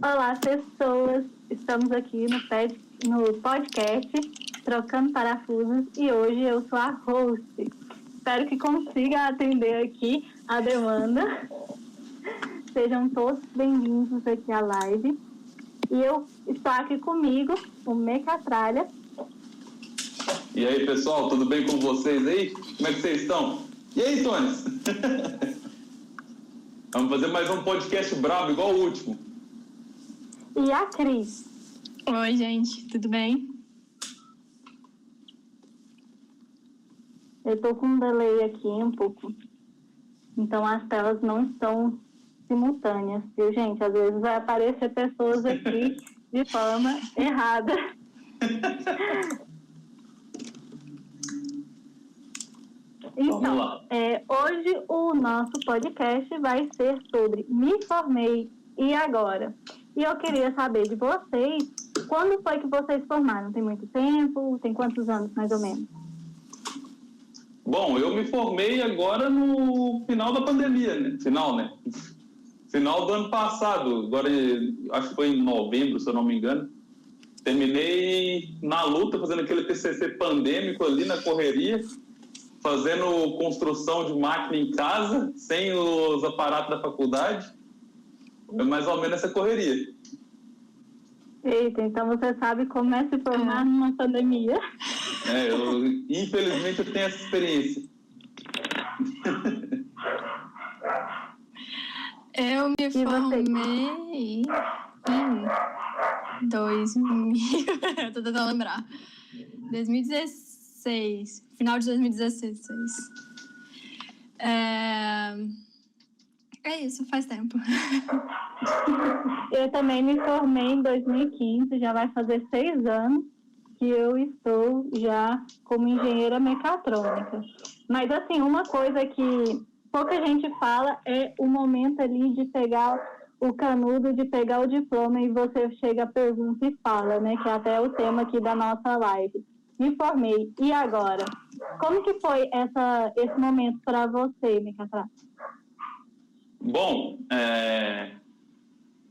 Olá, pessoas! Estamos aqui no podcast Trocando Parafusos e hoje eu sou a host. Espero que consiga atender aqui a demanda. Sejam todos bem-vindos aqui à live. E eu estou aqui comigo, o Mecatralha. E aí, pessoal, tudo bem com vocês aí? Como é que vocês estão? E aí, Tones? Vamos fazer mais um podcast brabo, igual o último. E a Cris. Oi, gente, tudo bem? Eu tô com um delay aqui um pouco. Então as telas não estão simultâneas, viu, gente? Às vezes vai aparecer pessoas aqui de forma errada. Então, hoje o nosso podcast vai ser sobre Me Formei e Agora. E eu queria saber de vocês, quando foi que vocês formaram? Tem muito tempo? Tem quantos anos, mais ou menos? Bom, eu me formei agora no final da pandemia, né? Final do ano passado, agora acho que foi em novembro, se eu não me engano. Terminei na luta, fazendo aquele TCC pandêmico ali na correria, fazendo construção de máquina em casa, sem os aparatos da faculdade. Foi mais ou menos essa correria. Eita, então você sabe como é se formar numa pandemia. Infelizmente eu tenho essa experiência. Eu me formei em 2000, eu tô tentando lembrar, 2016, final de 2016. É isso, faz tempo. Eu também me formei em 2015, já vai fazer 6 anos que eu estou já como engenheira mecatrônica. Mas, assim, uma coisa que pouca gente fala é o momento ali de pegar o canudo, de pegar o diploma e você chega, pergunta e fala, né? Que é até o tema aqui da nossa live. Me formei, e agora? Como que foi esse momento para você, Mecatralha? Bom,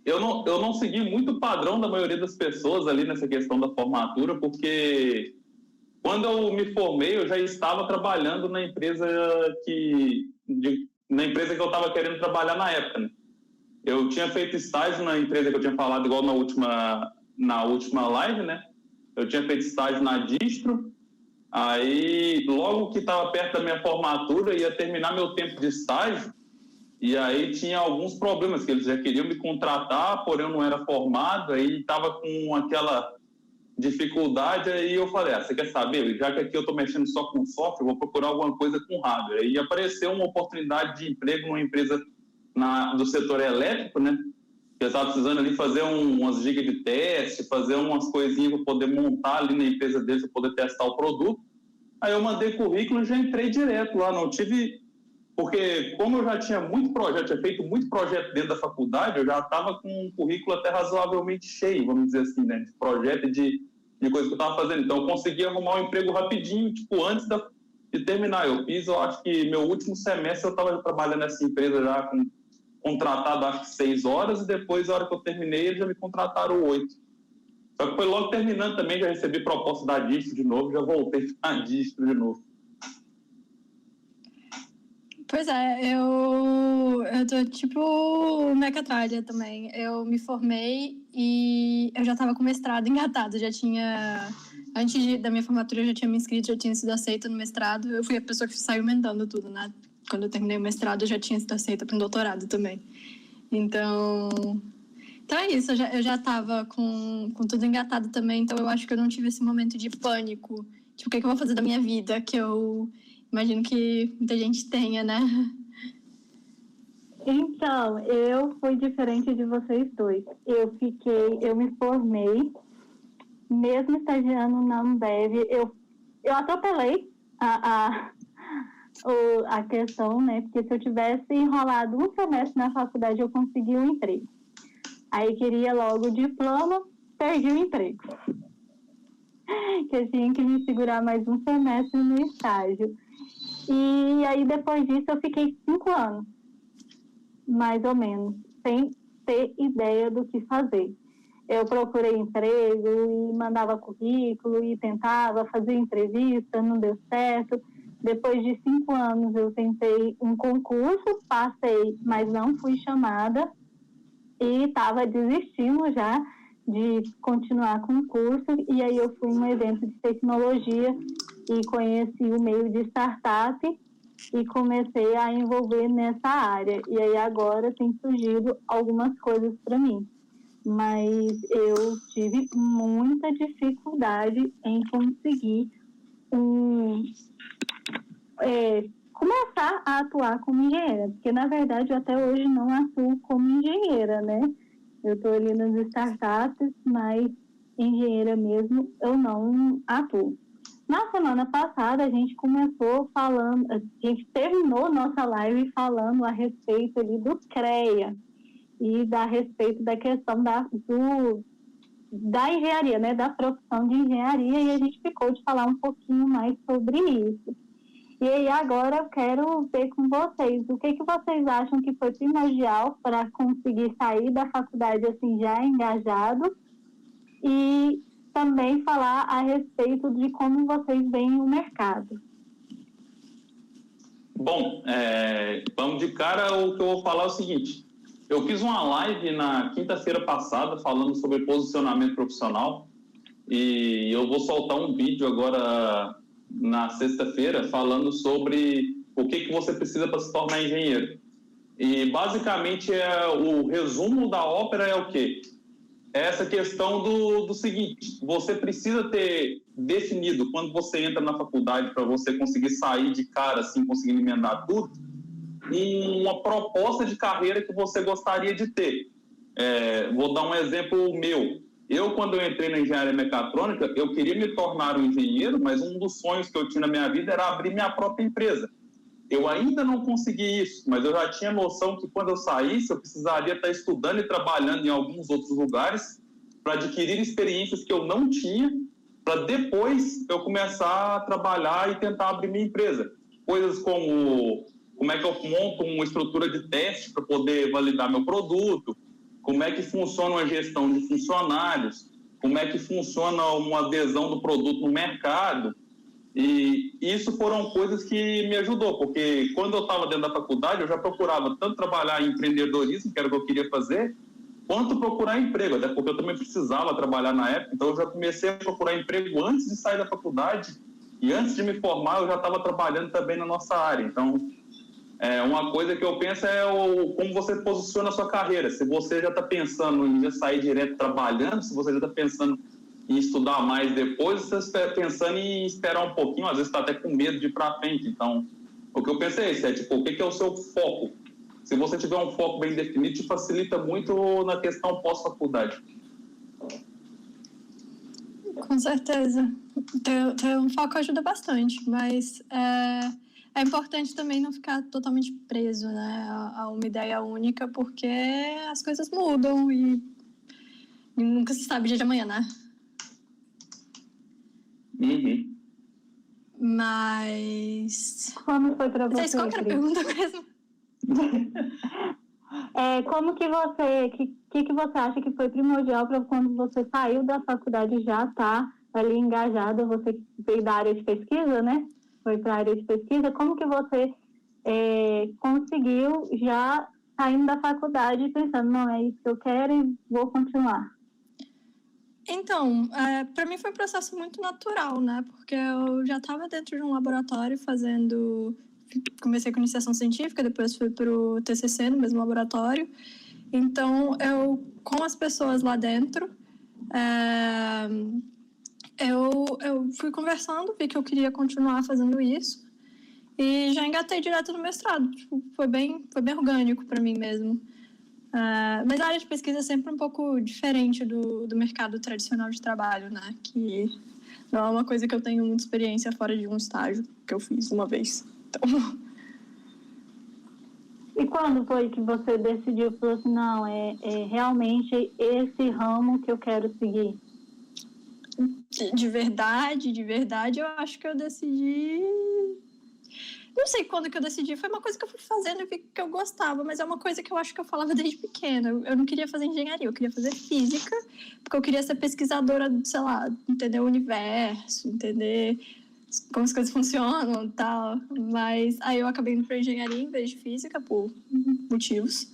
eu não segui muito o padrão da maioria das pessoas ali nessa questão da formatura, porque quando eu me formei, eu já estava trabalhando na empresa que eu estava querendo trabalhar na época, né? Eu tinha feito estágio na empresa que eu tinha falado, igual na última live, né? Eu tinha feito estágio na Distro, aí logo que estava perto da minha formatura, ia terminar meu tempo de estágio, e aí tinha alguns problemas, que eles já queriam me contratar, porém eu não era formado, aí estava com aquela dificuldade, aí eu falei, você quer saber? Já que aqui eu estou mexendo só com software, eu vou procurar alguma coisa com hardware. Aí apareceu uma oportunidade de emprego numa empresa do setor elétrico, né? Eu estava precisando ali fazer umas gigas de teste, fazer umas coisinhas para poder montar ali na empresa deles, para poder testar o produto. Aí eu mandei currículo e já entrei direto lá, não tive... Porque como eu já tinha feito muito projeto dentro da faculdade, eu já estava com um currículo até razoavelmente cheio, vamos dizer assim, né? De projeto e de coisa que eu estava fazendo. Então eu consegui arrumar um emprego rapidinho, antes de terminar. Eu acho que meu último semestre eu estava trabalhando nessa empresa já contratado, acho que 6 horas, e depois, a hora que eu terminei, eles já me contrataram 8. Só que foi logo terminando também, já recebi proposta da Distro de novo, já voltei para a Distro de novo. Pois é, eu tô tipo Mecatralha também. Eu me formei e eu já tava com mestrado engatado. Antes da minha formatura, eu já tinha me inscrito, já tinha sido aceita no mestrado. Eu fui a pessoa que saiu emendando tudo, né? Quando eu terminei o mestrado, eu já tinha sido aceita para um doutorado também. Então é isso, eu já tava com tudo engatado também. Então eu acho que eu não tive esse momento de pânico. Tipo, o que eu vou fazer da minha vida? Que eu imagino que muita gente tenha, né? Então, eu fui diferente de vocês dois. Eu me formei, mesmo estagiando na Ambev, eu atropelei a questão, né? Porque se eu tivesse enrolado um semestre na faculdade, eu consegui um emprego. Aí queria logo o diploma, perdi o emprego. Que eu tinha que me segurar mais um semestre no estágio. E aí, depois disso, eu fiquei 5 anos, mais ou menos, sem ter ideia do que fazer. Eu procurei emprego e mandava currículo e tentava fazer entrevista, não deu certo. Depois de 5 anos eu tentei um concurso, passei, mas não fui chamada e estava desistindo já de continuar com o curso. E aí eu fui em um evento de tecnologia e conheci o meio de startup e comecei a envolver nessa área. E aí agora tem surgido algumas coisas para mim. Mas eu tive muita dificuldade em conseguir começar a atuar como engenheira, porque na verdade eu até hoje não atuo como engenheira, né? Eu estou ali nas startups, mas engenheira mesmo eu não atuo. Na semana passada a gente começou falando, a gente terminou nossa live falando a respeito ali do CREA e a respeito da questão da engenharia, né? Da profissão de engenharia, e a gente ficou de falar um pouquinho mais sobre isso. E aí agora eu quero ver com vocês, o que vocês acham que foi primordial para conseguir sair da faculdade assim já engajado, e também falar a respeito de como vocês veem o mercado. Bom, vamos de cara, o que eu vou falar é o seguinte. Eu fiz uma live na quinta-feira passada falando sobre posicionamento profissional e eu vou soltar um vídeo agora na sexta-feira falando sobre o que você precisa para se tornar engenheiro. E basicamente o resumo da ópera é o quê? É essa questão do seguinte: você precisa ter definido quando você entra na faculdade para você conseguir sair de cara assim, conseguir emendar tudo, uma proposta de carreira que você gostaria de ter. Vou dar um exemplo meu. Eu, quando eu entrei na engenharia mecatrônica, eu queria me tornar um engenheiro, mas um dos sonhos que eu tinha na minha vida era abrir minha própria empresa. Eu ainda não consegui isso, mas eu já tinha noção que quando eu saísse, eu precisaria estar estudando e trabalhando em alguns outros lugares para adquirir experiências que eu não tinha, para depois eu começar a trabalhar e tentar abrir minha empresa. Coisas como é que eu monto uma estrutura de teste para poder validar meu produto, como é que funciona a gestão de funcionários, como é que funciona uma adesão do produto no mercado. E isso foram coisas que me ajudou, porque quando eu estava dentro da faculdade, eu já procurava tanto trabalhar em empreendedorismo, que era o que eu queria fazer, quanto procurar emprego, até porque eu também precisava trabalhar na época. Então eu já comecei a procurar emprego antes de sair da faculdade, e antes de me formar eu já estava trabalhando também na nossa área. Então, uma coisa que eu penso é como você posiciona a sua carreira. Se você já está pensando em já sair direto trabalhando, se você já está pensando em estudar mais depois, você está pensando em esperar um pouquinho, às vezes está até com medo de ir para frente. Então, o que eu penso é isso, o que é o seu foco? Se você tiver um foco bem definido, te facilita muito na questão pós-faculdade. Com certeza. Ter um foco ajuda bastante, mas é importante também não ficar totalmente preso, né, a uma ideia única, porque as coisas mudam e nunca se sabe dia de amanhã, né? Uhum. Mas... Como foi para você? Qual que era a pergunta mesmo? Como que você... que você acha que foi primordial para quando você saiu da faculdade e já está ali engajada? Você veio da área de pesquisa, né? Foi para a área de pesquisa. Como que você conseguiu já saindo da faculdade pensando, não, é isso que eu quero e vou continuar? Então, para mim foi um processo muito natural, né? Porque eu já estava dentro de um laboratório fazendo... Comecei com iniciação científica, depois fui para o TCC no mesmo laboratório. Então, com as pessoas lá dentro, eu fui conversando, vi que eu queria continuar fazendo isso e já engatei direto no mestrado. Foi bem orgânico para mim mesmo. Mas a área de pesquisa é sempre um pouco diferente do mercado tradicional de trabalho, né? Que não é uma coisa que eu tenho muita experiência fora de um estágio que eu fiz uma vez. Então... E quando foi que você decidiu, falou assim, não, é realmente esse ramo que eu quero seguir? De verdade, eu acho que eu decidi Não sei quando que eu decidi, foi uma coisa que eu fui fazendo e vi que eu gostava, mas é uma coisa que eu acho que eu falava desde pequena. Eu não queria fazer engenharia, eu queria fazer física, porque eu queria ser pesquisadora, sei lá, entender o universo, entender como as coisas funcionam e tal. Mas aí eu acabei indo para engenharia em vez de física, por motivos.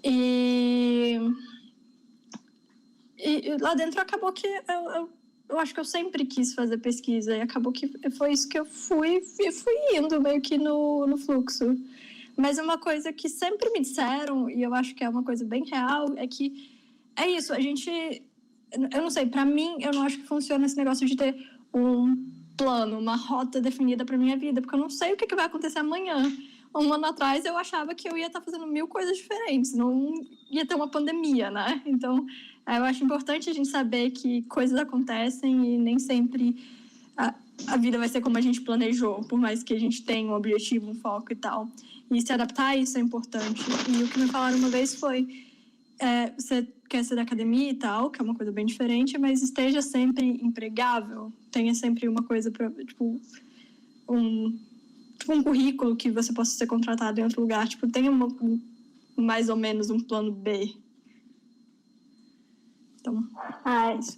E lá dentro acabou que eu acho que eu sempre quis fazer pesquisa, e acabou que foi isso que eu fui indo meio que no fluxo. Mas uma coisa que sempre me disseram, e eu acho que é uma coisa bem real, é que é isso, a gente... Eu não sei, pra mim, eu não acho que funciona esse negócio de ter um plano, uma rota definida pra minha vida, porque eu não sei o que vai acontecer amanhã. Um ano atrás, eu achava que eu ia estar fazendo 1000 coisas diferentes, não ia ter uma pandemia, né? Então, eu acho importante a gente saber que coisas acontecem e nem sempre a vida vai ser como a gente planejou, por mais que a gente tenha um objetivo, um foco e tal. E se adaptar a isso é importante. E o que me falaram uma vez foi, você quer ser da academia e tal, que é uma coisa bem diferente, mas esteja sempre empregável, tenha sempre uma coisa para, tipo, um currículo que você possa ser contratado em outro lugar, tipo, tenha mais ou menos um plano B. Então,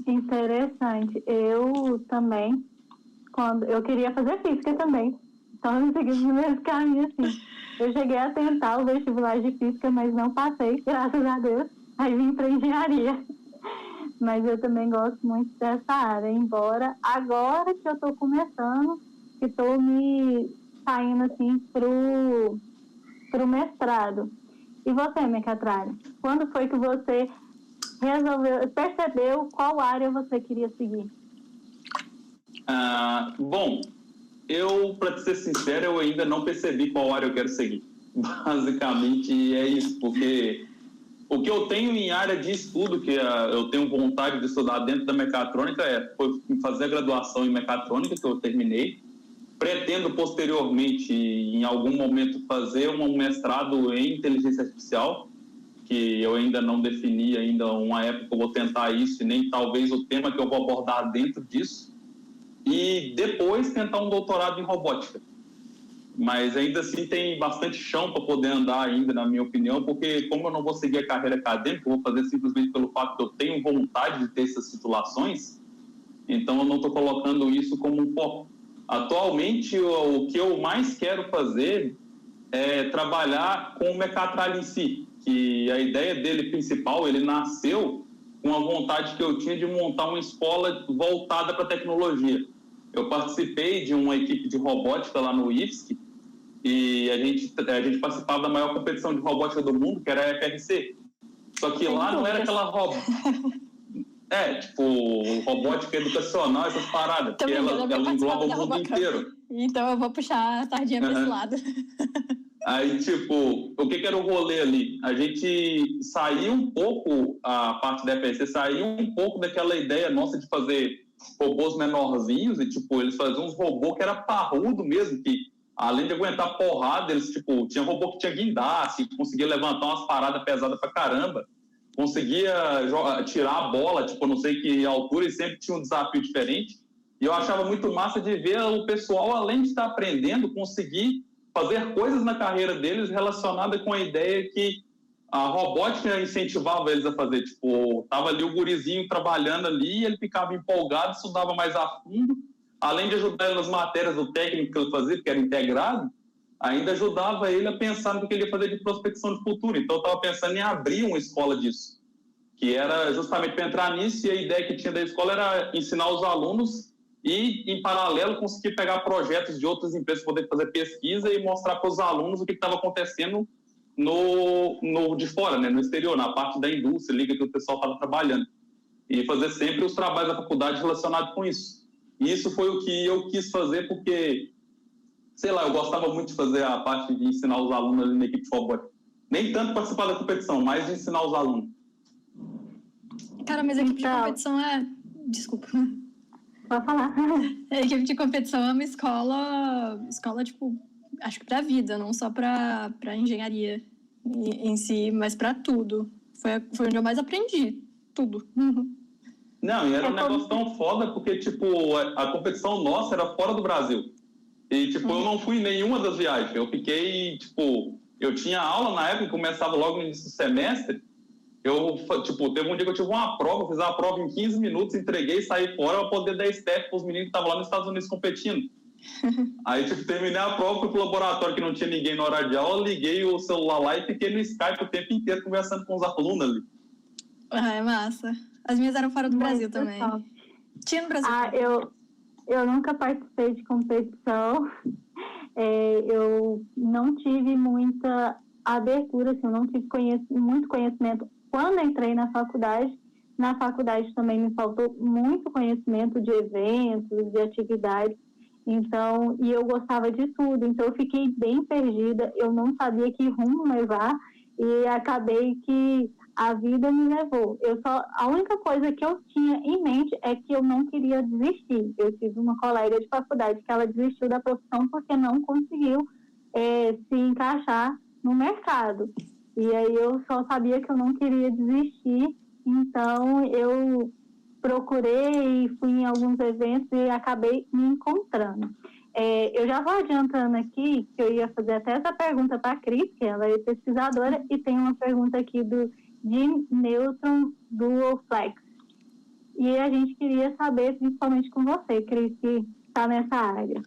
interessante. Eu também, quando eu queria fazer física também, então eu segui os mesmos caminhos, assim. Eu cheguei a tentar o vestibular de física, mas não passei, graças a Deus. Aí vim para engenharia. Mas eu também gosto muito dessa área, embora agora que eu estou começando, que estou me saindo assim pro mestrado. E você, Mecatralha? Quando foi que você percebeu qual área você queria seguir? Bom, para ser sincero, eu ainda não percebi qual área eu quero seguir. Basicamente é isso, porque o que eu tenho em área de estudo, que eu tenho vontade de estudar dentro da mecatrônica, foi fazer a graduação em mecatrônica, que eu terminei. Pretendo, posteriormente, em algum momento, fazer um mestrado em inteligência artificial, que eu ainda não defini ainda uma época que eu vou tentar isso, e nem talvez o tema que eu vou abordar dentro disso. E depois tentar um doutorado em robótica. Mas ainda assim tem bastante chão para poder andar ainda, na minha opinião, porque como eu não vou seguir a carreira acadêmica, eu vou fazer simplesmente pelo fato que eu tenho vontade de ter essas titulações, então eu não estou colocando isso como um foco. Atualmente, o que eu mais quero fazer é trabalhar com o Mecatralha em si, que a ideia dele principal, ele nasceu com a vontade que eu tinha de montar uma escola voltada para tecnologia. Eu participei de uma equipe de robótica lá no IFSC e a gente participava da maior competição de robótica do mundo, que era a FRC. Só que lá não era aquela robótica educacional, essas paradas, porque ela engloba o mundo inteiro. Então eu vou puxar a sardinha para esse lado. Aí, o que era o rolê ali? A gente saiu um pouco, a parte da FRC saiu um pouco daquela ideia nossa de fazer robôs menorzinhos, e eles faziam uns robôs que era parrudo mesmo, que além de aguentar porrada, eles, tinha robô que tinha guindaste, conseguia levantar umas paradas pesadas pra caramba, conseguia tirar a bola, não sei que altura, e sempre tinha um desafio diferente. E eu achava muito massa de ver o pessoal, além de estar aprendendo, conseguir fazer coisas na carreira deles relacionadas com a ideia que a robótica incentivava eles a fazer. Tava ali o gurizinho trabalhando ali, e ele ficava empolgado, estudava mais a fundo, além de ajudar ele nas matérias do técnico que ele fazia, que era integrado, ainda ajudava ele a pensar no que ele ia fazer de prospecção de futuro. Então eu estava pensando em abrir uma escola disso, que era justamente para entrar nisso, e a ideia que tinha da escola era ensinar os alunos e, em paralelo, conseguir pegar projetos de outras empresas, poder fazer pesquisa e mostrar para os alunos o que estava acontecendo no de fora, né, no exterior, na parte da indústria, liga que o pessoal estava trabalhando. E fazer sempre os trabalhos da faculdade relacionados com isso. E isso foi o que eu quis fazer porque, sei lá, eu gostava muito de fazer a parte de ensinar os alunos ali na equipe de robótica. Nem tanto participar da competição, mas de ensinar os alunos. Cara, mas a equipe de competição Desculpa. Pode falar. A equipe de competição é uma escola acho que pra vida, não só pra engenharia em si, mas pra tudo. Foi onde eu mais aprendi, tudo. Não, e era um negócio tão foda, porque, a competição nossa era fora do Brasil. E, tipo, eu não fui em nenhuma das viagens. Eu fiquei, tipo... Eu tinha aula na época, começava logo no início do semestre. Teve um dia que eu tive uma prova, fiz a prova em 15 minutos, entreguei, saí fora para poder dar step para os meninos que estavam lá nos Estados Unidos competindo. Aí, terminei a prova, fui pro laboratório que não tinha ninguém na hora de aula, liguei o celular lá e fiquei no Skype o tempo inteiro conversando com os alunos ali. É massa. As minhas eram fora do Brasil também. Tinha no Brasil. Eu nunca participei de competição. Eu não tive muita abertura, assim, eu não tive muito conhecimento quando entrei na faculdade. Na faculdade também me faltou muito conhecimento de eventos, de atividades. Então, e eu gostava de tudo, então eu fiquei bem perdida, eu não sabia que rumo levar e acabei que a vida me levou. A única coisa que eu tinha em mente é que eu não queria desistir. Eu tive uma colega de faculdade que ela desistiu da profissão porque não conseguiu se encaixar no mercado. E aí eu só sabia que eu não queria desistir, então eu procurei e fui em alguns eventos e acabei me encontrando. Eu já vou adiantando aqui que eu ia fazer até essa pergunta para a Cris, que ela é pesquisadora, e tem uma pergunta aqui do Jim Neutron Duoflex. E a gente queria saber, principalmente com você, Cris, que está nessa área.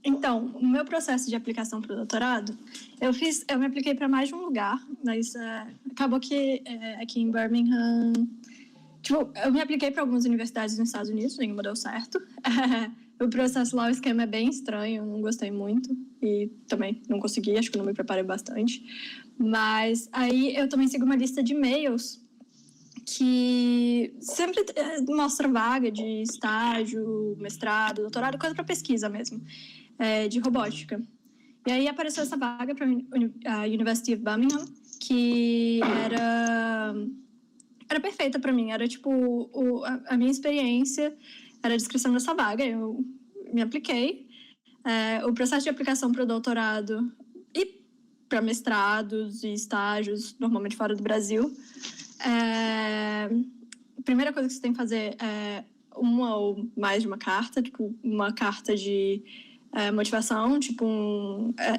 Então, o meu processo de aplicação para o doutorado, eu me apliquei para mais de um lugar, mas acabou que aqui em Birmingham, eu me apliquei para algumas universidades nos Estados Unidos, nenhuma deu certo. O processo lá, o esquema é bem estranho, eu não gostei muito e também não consegui, acho que não me preparei bastante. Mas aí eu também sigo uma lista de e-mails que sempre mostra vaga de estágio, mestrado, doutorado, coisa para pesquisa mesmo, de robótica. E aí apareceu essa vaga para a University of Birmingham, que era perfeita para mim, era tipo a minha experiência, era a descrição dessa vaga, eu me apliquei. O processo de aplicação para o doutorado e para mestrados e estágios, normalmente fora do Brasil, a primeira coisa que você tem que fazer é uma ou mais de uma carta, tipo uma carta de motivação, tipo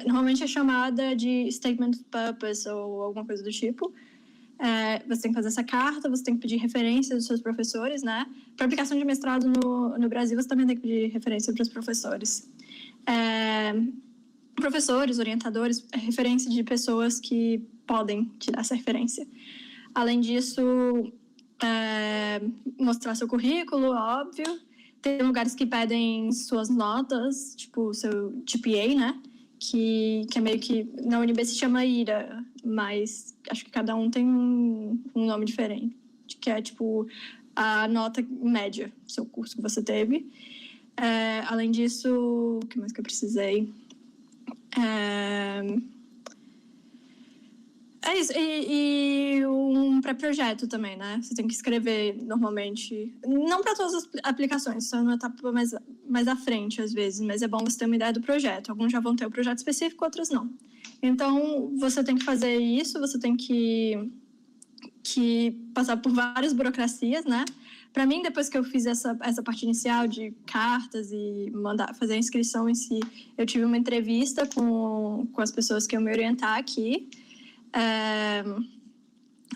normalmente é chamada de statement of purpose ou alguma coisa do tipo. Você tem que fazer essa carta, você tem que pedir referências dos seus professores, né? Para aplicação de mestrado no Brasil, você também tem que pedir referência para os professores. Professores, orientadores, referência de pessoas que podem te dar essa referência. Além disso, mostrar seu currículo, óbvio. Tem lugares que pedem suas notas, tipo seu GPA, né? Que é meio que... Na UNB se chama IRA, mas acho que cada um tem um nome diferente. Que é, tipo, a nota média do seu curso que você teve. Além disso, o que mais que eu precisei? É isso. E um pré-projeto também, né? Você tem que escrever normalmente... Não para todas as aplicações, só numa etapa mais à frente, às vezes. Mas é bom você ter uma ideia do projeto. Alguns já vão ter o projeto específico, outros não. Então, você tem que fazer isso, você tem que passar por várias burocracias, né? Para mim, depois que eu fiz essa parte inicial de cartas e fazer a inscrição em si, eu tive uma entrevista com as pessoas que iam me orientar aqui.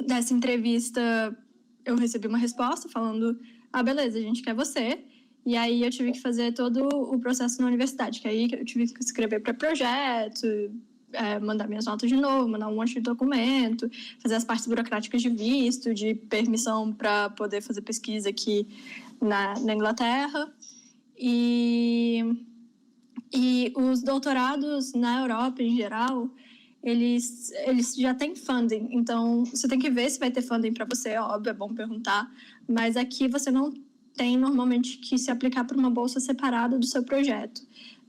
Dessa entrevista, eu recebi uma resposta falando: beleza, a gente quer você. E aí eu tive que fazer todo o processo na universidade, que aí eu tive que escrever para projeto, mandar minhas notas de novo, mandar um monte de documento, fazer as partes burocráticas de visto, de permissão para poder fazer pesquisa aqui na Inglaterra. E os doutorados na Europa, em geral, eles já têm funding. Então, você tem que ver se vai ter funding para você, óbvio, é bom perguntar. Mas aqui você não tem, normalmente, que se aplicar para uma bolsa separada do seu projeto.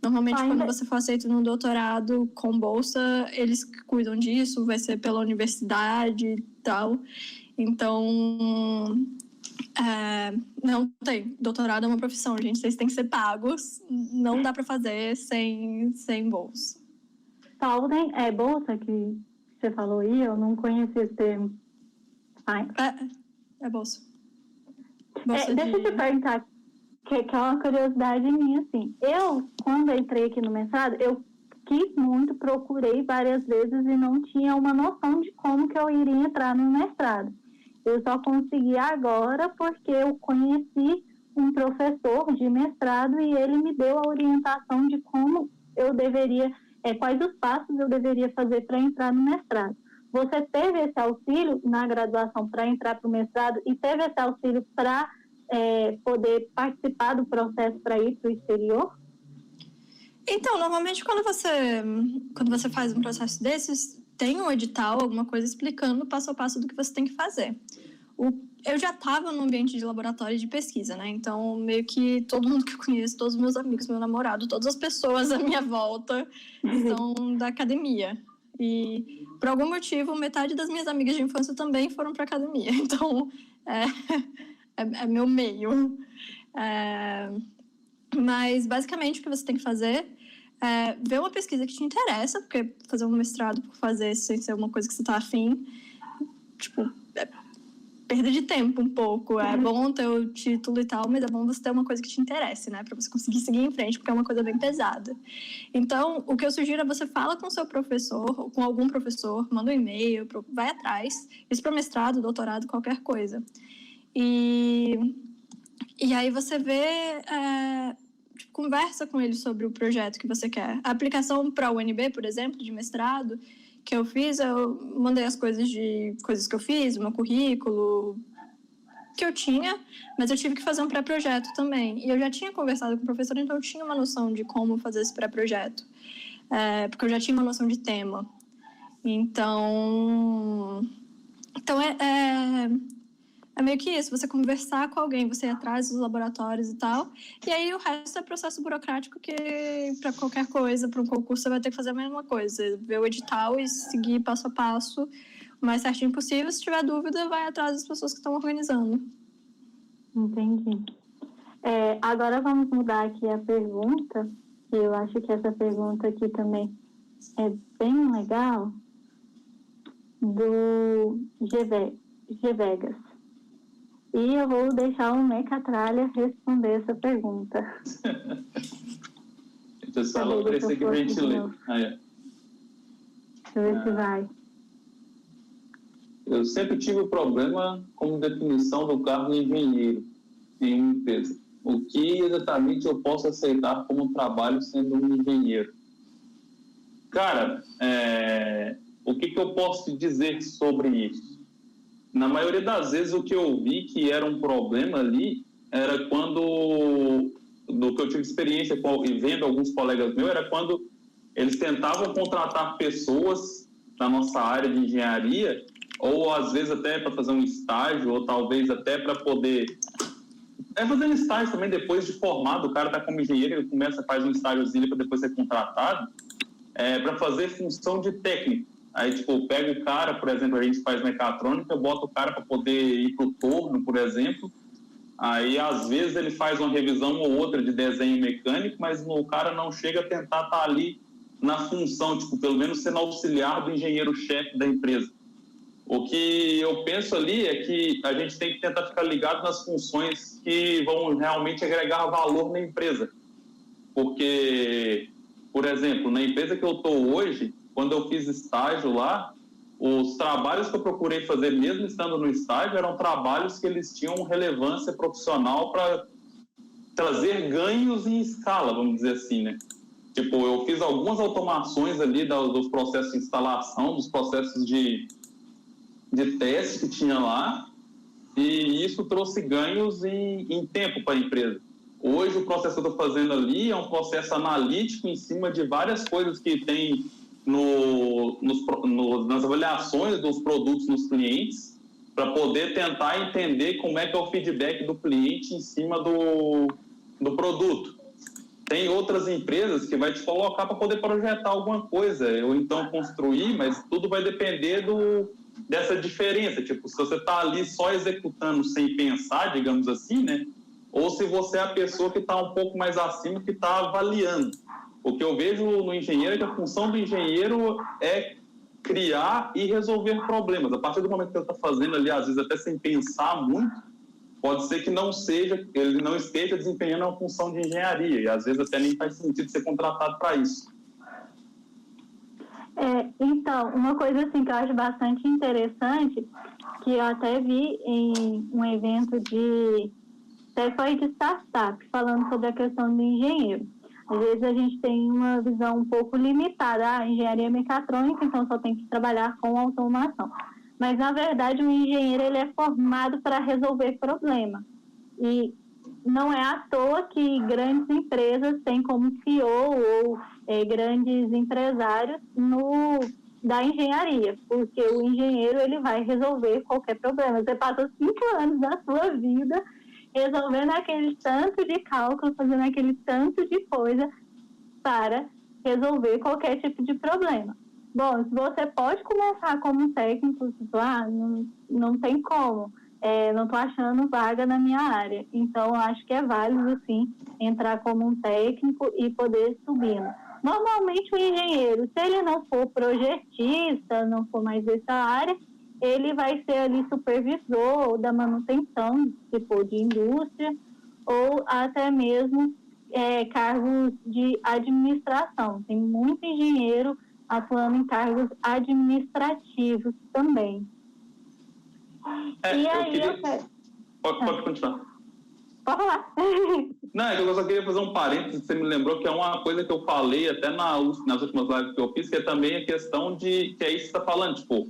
Normalmente, quando você for aceito num doutorado com bolsa, eles cuidam disso, vai ser pela universidade e tal. Então, não tem. Doutorado é uma profissão, gente. Vocês têm que ser pagos. Não dá para fazer sem bolsa. Funding é bolsa que você falou aí? Eu não conheci esse termo. É bolsa. Deixa eu te perguntar. que é uma curiosidade minha, assim. Eu, quando entrei aqui no mestrado, eu quis muito, procurei várias vezes e não tinha uma noção de como que eu iria entrar no mestrado. Eu só consegui agora porque eu conheci um professor de mestrado e ele me deu a orientação de como eu deveria, quais os passos eu deveria fazer para entrar no mestrado. Você teve esse auxílio na graduação para entrar para o mestrado e teve esse auxílio para poder participar do processo para ir para o exterior? Então, normalmente quando você faz um processo desses, tem um edital, alguma coisa explicando passo a passo do que você tem que fazer. Eu já estava no ambiente de laboratório de pesquisa, né? Então, meio que todo mundo que eu conheço, todos os meus amigos, meu namorado, todas as pessoas à minha volta são da academia. E, por algum motivo, metade das minhas amigas de infância também foram para academia. Então, é meu meio. Mas, basicamente, o que você tem que fazer é ver uma pesquisa que te interessa, porque fazer um mestrado por fazer sem ser uma coisa que você está afim, tipo, perda de tempo um pouco. É bom ter o título e tal, mas é bom você ter uma coisa que te interesse, né? Para você conseguir seguir em frente, porque é uma coisa bem pesada. Então, o que eu sugiro é você fala com o seu professor, ou com algum professor, manda um e-mail, vai atrás. Isso para mestrado, doutorado, qualquer coisa. E aí você vê... conversa com ele sobre o projeto que você quer. A aplicação para o UNB, por exemplo, de mestrado, que eu fiz, eu mandei as coisas que eu fiz, o meu currículo, que eu tinha, mas eu tive que fazer um pré-projeto também. E eu já tinha conversado com o professor, então eu tinha uma noção de como fazer esse pré-projeto. Porque eu já tinha uma noção de tema. Então é meio que isso, você conversar com alguém, você ir atrás dos laboratórios e tal, e aí o resto é processo burocrático que, para qualquer coisa, para um concurso, você vai ter que fazer a mesma coisa, ver o edital e seguir passo a passo o mais certinho possível. Se tiver dúvida, vai atrás das pessoas que estão organizando. Entendi. Agora vamos mudar aqui a pergunta, que eu acho que essa pergunta aqui também é bem legal, do G. Vegas. E eu vou deixar o Mecatralha responder essa pergunta. Pessoal, parecia que a gente lê. Deixa eu ver se vai. Eu sempre tive o problema com definição do cargo de engenheiro em uma empresa. O que exatamente eu posso aceitar como trabalho sendo um engenheiro? Cara, o que eu posso te dizer sobre isso? Na maioria das vezes, o que eu vi que era um problema ali era quando, do que eu tive experiência e vendo alguns colegas meus, era quando eles tentavam contratar pessoas da nossa área de engenharia, ou às vezes até para fazer um estágio, ou talvez até para poder... fazer um estágio também depois de formado, o cara está como engenheiro, ele faz um estágiozinho para depois ser contratado, para fazer função de técnico. Aí, pega o cara, por exemplo, a gente faz mecatrônica, bota o cara para poder ir para o torno, por exemplo. Aí, às vezes, ele faz uma revisão ou outra de desenho mecânico, mas o cara não chega a tentar estar ali na função, pelo menos sendo auxiliar do engenheiro-chefe da empresa. O que eu penso ali é que a gente tem que tentar ficar ligado nas funções que vão realmente agregar valor na empresa. Porque, por exemplo, na empresa que eu estou hoje, quando eu fiz estágio lá, os trabalhos que eu procurei fazer, mesmo estando no estágio, eram trabalhos que eles tinham relevância profissional para trazer ganhos em escala, vamos dizer assim, né? Eu fiz algumas automações ali dos processos de instalação, dos processos de teste que tinha lá, e isso trouxe ganhos em tempo para a empresa. Hoje, o processo que eu estou fazendo ali é um processo analítico em cima de várias coisas que tem nas avaliações dos produtos nos clientes, para poder tentar entender como é que é o feedback do cliente em cima do produto. Tem outras empresas que vai te colocar para poder projetar alguma coisa, ou então construir, mas tudo vai depender dessa diferença. Se você está ali só executando sem pensar, digamos assim, né? Ou se você é a pessoa que está um pouco mais acima, que está avaliando. O que eu vejo no engenheiro é que a função do engenheiro é criar e resolver problemas. A partir do momento que ele está fazendo ali, às vezes até sem pensar muito, pode ser que ele não esteja desempenhando uma função de engenharia, e às vezes até nem faz sentido ser contratado para isso. Então, uma coisa assim que eu acho bastante interessante, que eu até vi em um evento até foi de startup, falando sobre a questão do engenheiro. Às vezes a gente tem uma visão um pouco limitada, engenharia mecatrônica, então só tem que trabalhar com automação. Mas, na verdade, o engenheiro ele é formado para resolver problema. E não é à toa que grandes empresas têm como CEO ou grandes empresários da engenharia, porque o engenheiro ele vai resolver qualquer problema. Você passa 5 anos da sua vida resolvendo aquele tanto de cálculo, fazendo aquele tanto de coisa para resolver qualquer tipo de problema. Bom, se você pode começar como técnico, tipo, não tem como, não estou achando vaga na minha área. Então, acho que é válido, sim, entrar como um técnico e poder subindo. Normalmente, o engenheiro, se ele não for projetista, não for mais dessa área, ele vai ser ali supervisor da manutenção, se for de indústria, ou até mesmo cargos de administração. Tem muito engenheiro atuando em cargos administrativos também. Pode continuar. Pode falar. Não, eu só queria fazer um parênteses, você me lembrou que é uma coisa que eu falei até nas últimas lives que eu fiz, que é também a questão que é isso que você está falando, tipo,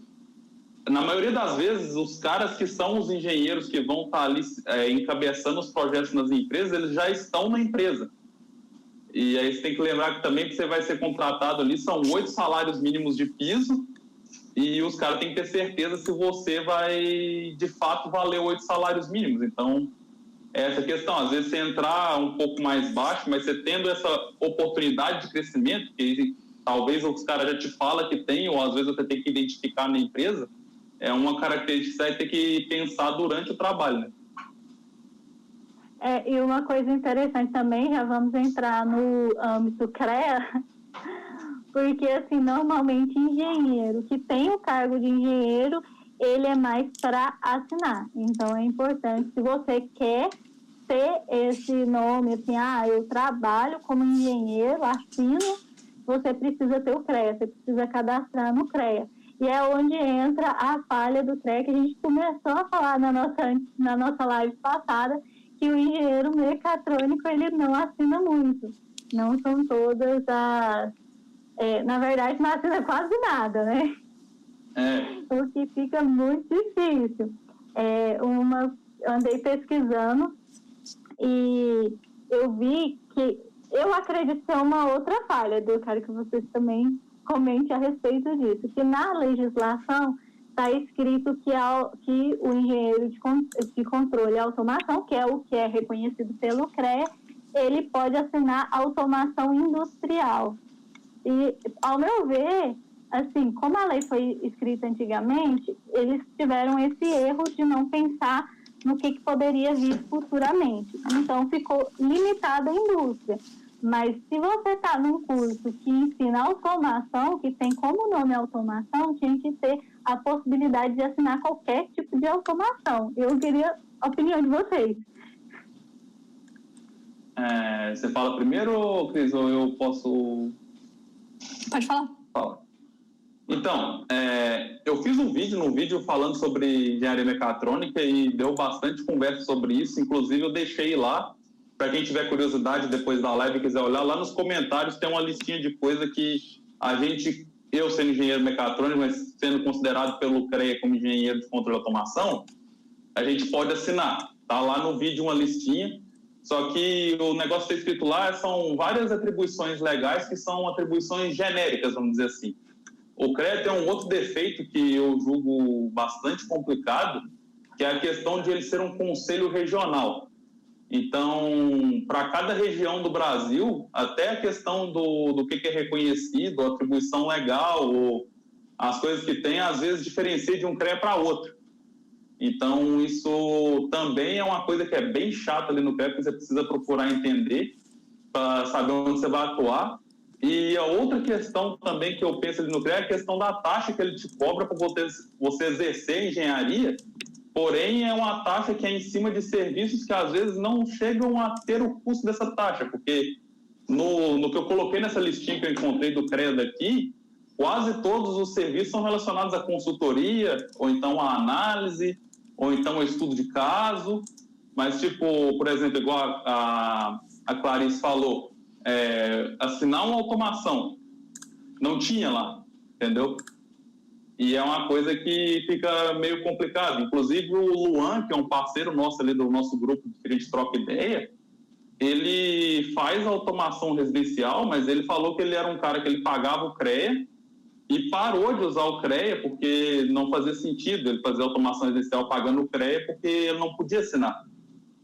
na maioria das vezes, os caras que são os engenheiros que vão estar ali encabeçando os projetos nas empresas, eles já estão na empresa. E aí você tem que lembrar que também que você vai ser contratado ali, são 8 salários mínimos de piso, e os caras têm que ter certeza se você vai, de fato, valer 8 salários mínimos. Então, essa questão, às vezes você entrar um pouco mais baixo, mas você tendo essa oportunidade de crescimento, que talvez os caras já te falam que tem, ou às vezes você tem que identificar na empresa, é uma característica que você vai ter que pensar durante o trabalho, né? E uma coisa interessante também, já vamos entrar no âmbito CREA, porque, assim, normalmente engenheiro que tem o cargo de engenheiro, ele é mais para assinar. Então, é importante, se você quer ter esse nome, assim, eu trabalho como engenheiro, assino, você precisa ter o CREA, você precisa cadastrar no CREA. E é onde entra a falha do CREA, que a gente começou a falar na nossa live passada, que o engenheiro mecatrônico, ele não assina muito. Não são todas as... na verdade, não assina quase nada, né? O que fica muito difícil. Eu andei pesquisando e eu vi que eu acredito ser uma outra falha, eu quero que vocês também comentem a respeito disso, que na legislação está escrito que o engenheiro de controle e automação, que é o que é reconhecido pelo CREA, ele pode assinar automação industrial. E, ao meu ver, assim, como a lei foi escrita antigamente, eles tiveram esse erro de não pensar no que poderia vir futuramente. Então, ficou limitada a indústria. Mas, se você está num curso que ensina automação, que tem como nome automação, tinha que ter a possibilidade de assinar qualquer tipo de automação. Eu queria a opinião de vocês. Você fala primeiro, Cris, ou eu posso... Pode falar. Fala. Então, eu fiz um vídeo falando sobre engenharia mecatrônica e deu bastante conversa sobre isso. Inclusive, eu deixei lá, para quem tiver curiosidade depois da live e quiser olhar, lá nos comentários tem uma listinha de coisa que eu sendo engenheiro mecatrônico, mas sendo considerado pelo CREA como engenheiro de controle e automação, a gente pode assinar. Está lá no vídeo uma listinha. Só que o negócio que está escrito lá são várias atribuições legais que são atribuições genéricas, vamos dizer assim. O CREA tem um outro defeito que eu julgo bastante complicado, que é a questão de ele ser um conselho regional. Então, para cada região do Brasil, até a questão do que é reconhecido, a atribuição legal, ou as coisas que tem, às vezes diferencia de um CREA para outro. Então, isso também é uma coisa que é bem chata ali no CREA, que você precisa procurar entender para saber onde você vai atuar. E a outra questão também que eu penso ali no CREA é a questão da taxa que ele te cobra para você exercer engenharia, porém é uma taxa que é em cima de serviços que às vezes não chegam a ter o custo dessa taxa, porque no que eu coloquei nessa listinha que eu encontrei do CREA daqui, quase todos os serviços são relacionados à consultoria, ou então à análise, ou então ao estudo de caso, mas tipo, por exemplo, igual a Clarice falou, assinar uma automação, não tinha lá, entendeu? E é uma coisa que fica meio complicado. Inclusive o Luan, que é um parceiro nosso ali do nosso grupo que a gente troca ideia, ele faz automação residencial, mas ele falou que ele era um cara que ele pagava o CREA e parou de usar o CREA porque não fazia sentido ele fazer automação residencial pagando o CREA porque ele não podia assinar.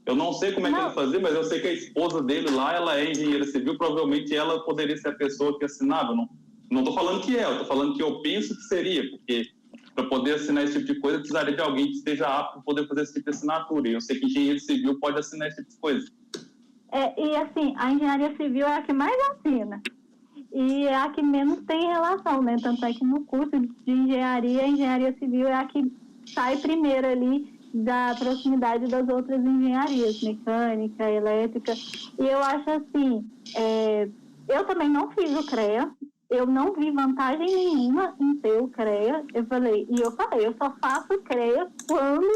Eu não sei como é que ele fazia, mas eu sei que a esposa dele lá, ela é engenheira civil, provavelmente ela poderia ser a pessoa que assinava. Não estou falando que eu estou falando que eu penso que seria, porque para poder assinar esse tipo de coisa, precisaria de alguém que esteja apto para poder fazer esse tipo de assinatura. E eu sei que engenheiro civil pode assinar esse tipo de coisa. E assim, a engenharia civil é a que mais assina. E é a que menos tem relação, né? Tanto é que no curso de engenharia, a engenharia civil é a que sai primeiro ali da proximidade das outras engenharias, mecânica, elétrica. E eu acho assim, eu também não fiz o CREA, eu não vi vantagem nenhuma em ter o CREA. Eu falei, eu só faço o CREA quando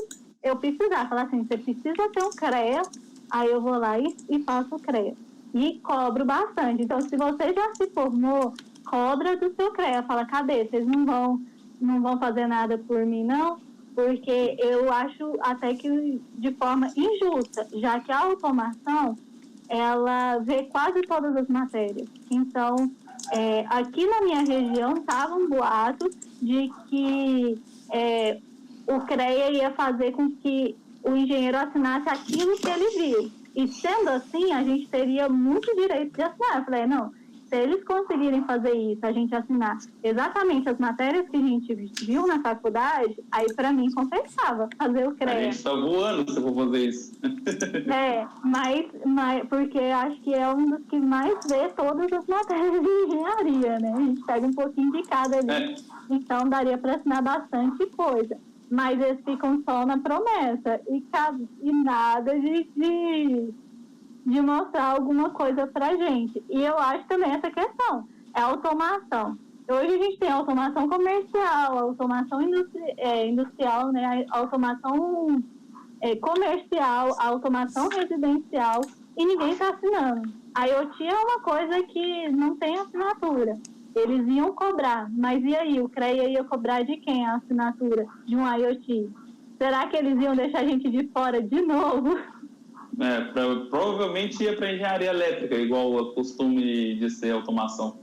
eu precisar. Falar assim, você precisa ter um CREA, aí eu vou lá e faço o CREA. E cobro bastante. Então, se você já se formou, cobra do seu CREA. Fala, cadê? Vocês não vão fazer nada por mim, não? Porque eu acho até que de forma injusta, já que a automação, ela vê quase todas as matérias. Então, aqui na minha região estavam boatos de que o CREA ia fazer com que o engenheiro assinasse aquilo que ele viu. E sendo assim, a gente teria muito direito de assinar. Eu falei, não, se eles conseguirem fazer isso, a gente assinar exatamente as matérias que a gente viu na faculdade, aí para mim compensava fazer o CREA. A gente está voando se eu for fazer isso. Mas porque acho que é um dos que mais vê todas as matérias de engenharia, né? A gente pega um pouquinho de cada ali. Então daria para assinar bastante coisa. Mas eles ficam só na promessa e nada de mostrar alguma coisa pra gente. E eu acho também essa questão, é automação. Hoje a gente tem automação comercial, automação industrial, né? Automação comercial, automação residencial, e ninguém está assinando. A IoT é uma coisa que não tem assinatura. Eles iam cobrar, mas e aí? O CREA ia cobrar de quem a assinatura de um IoT? Será que eles iam deixar a gente de fora de novo? Provavelmente ia para engenharia elétrica, igual o costume de ser automação.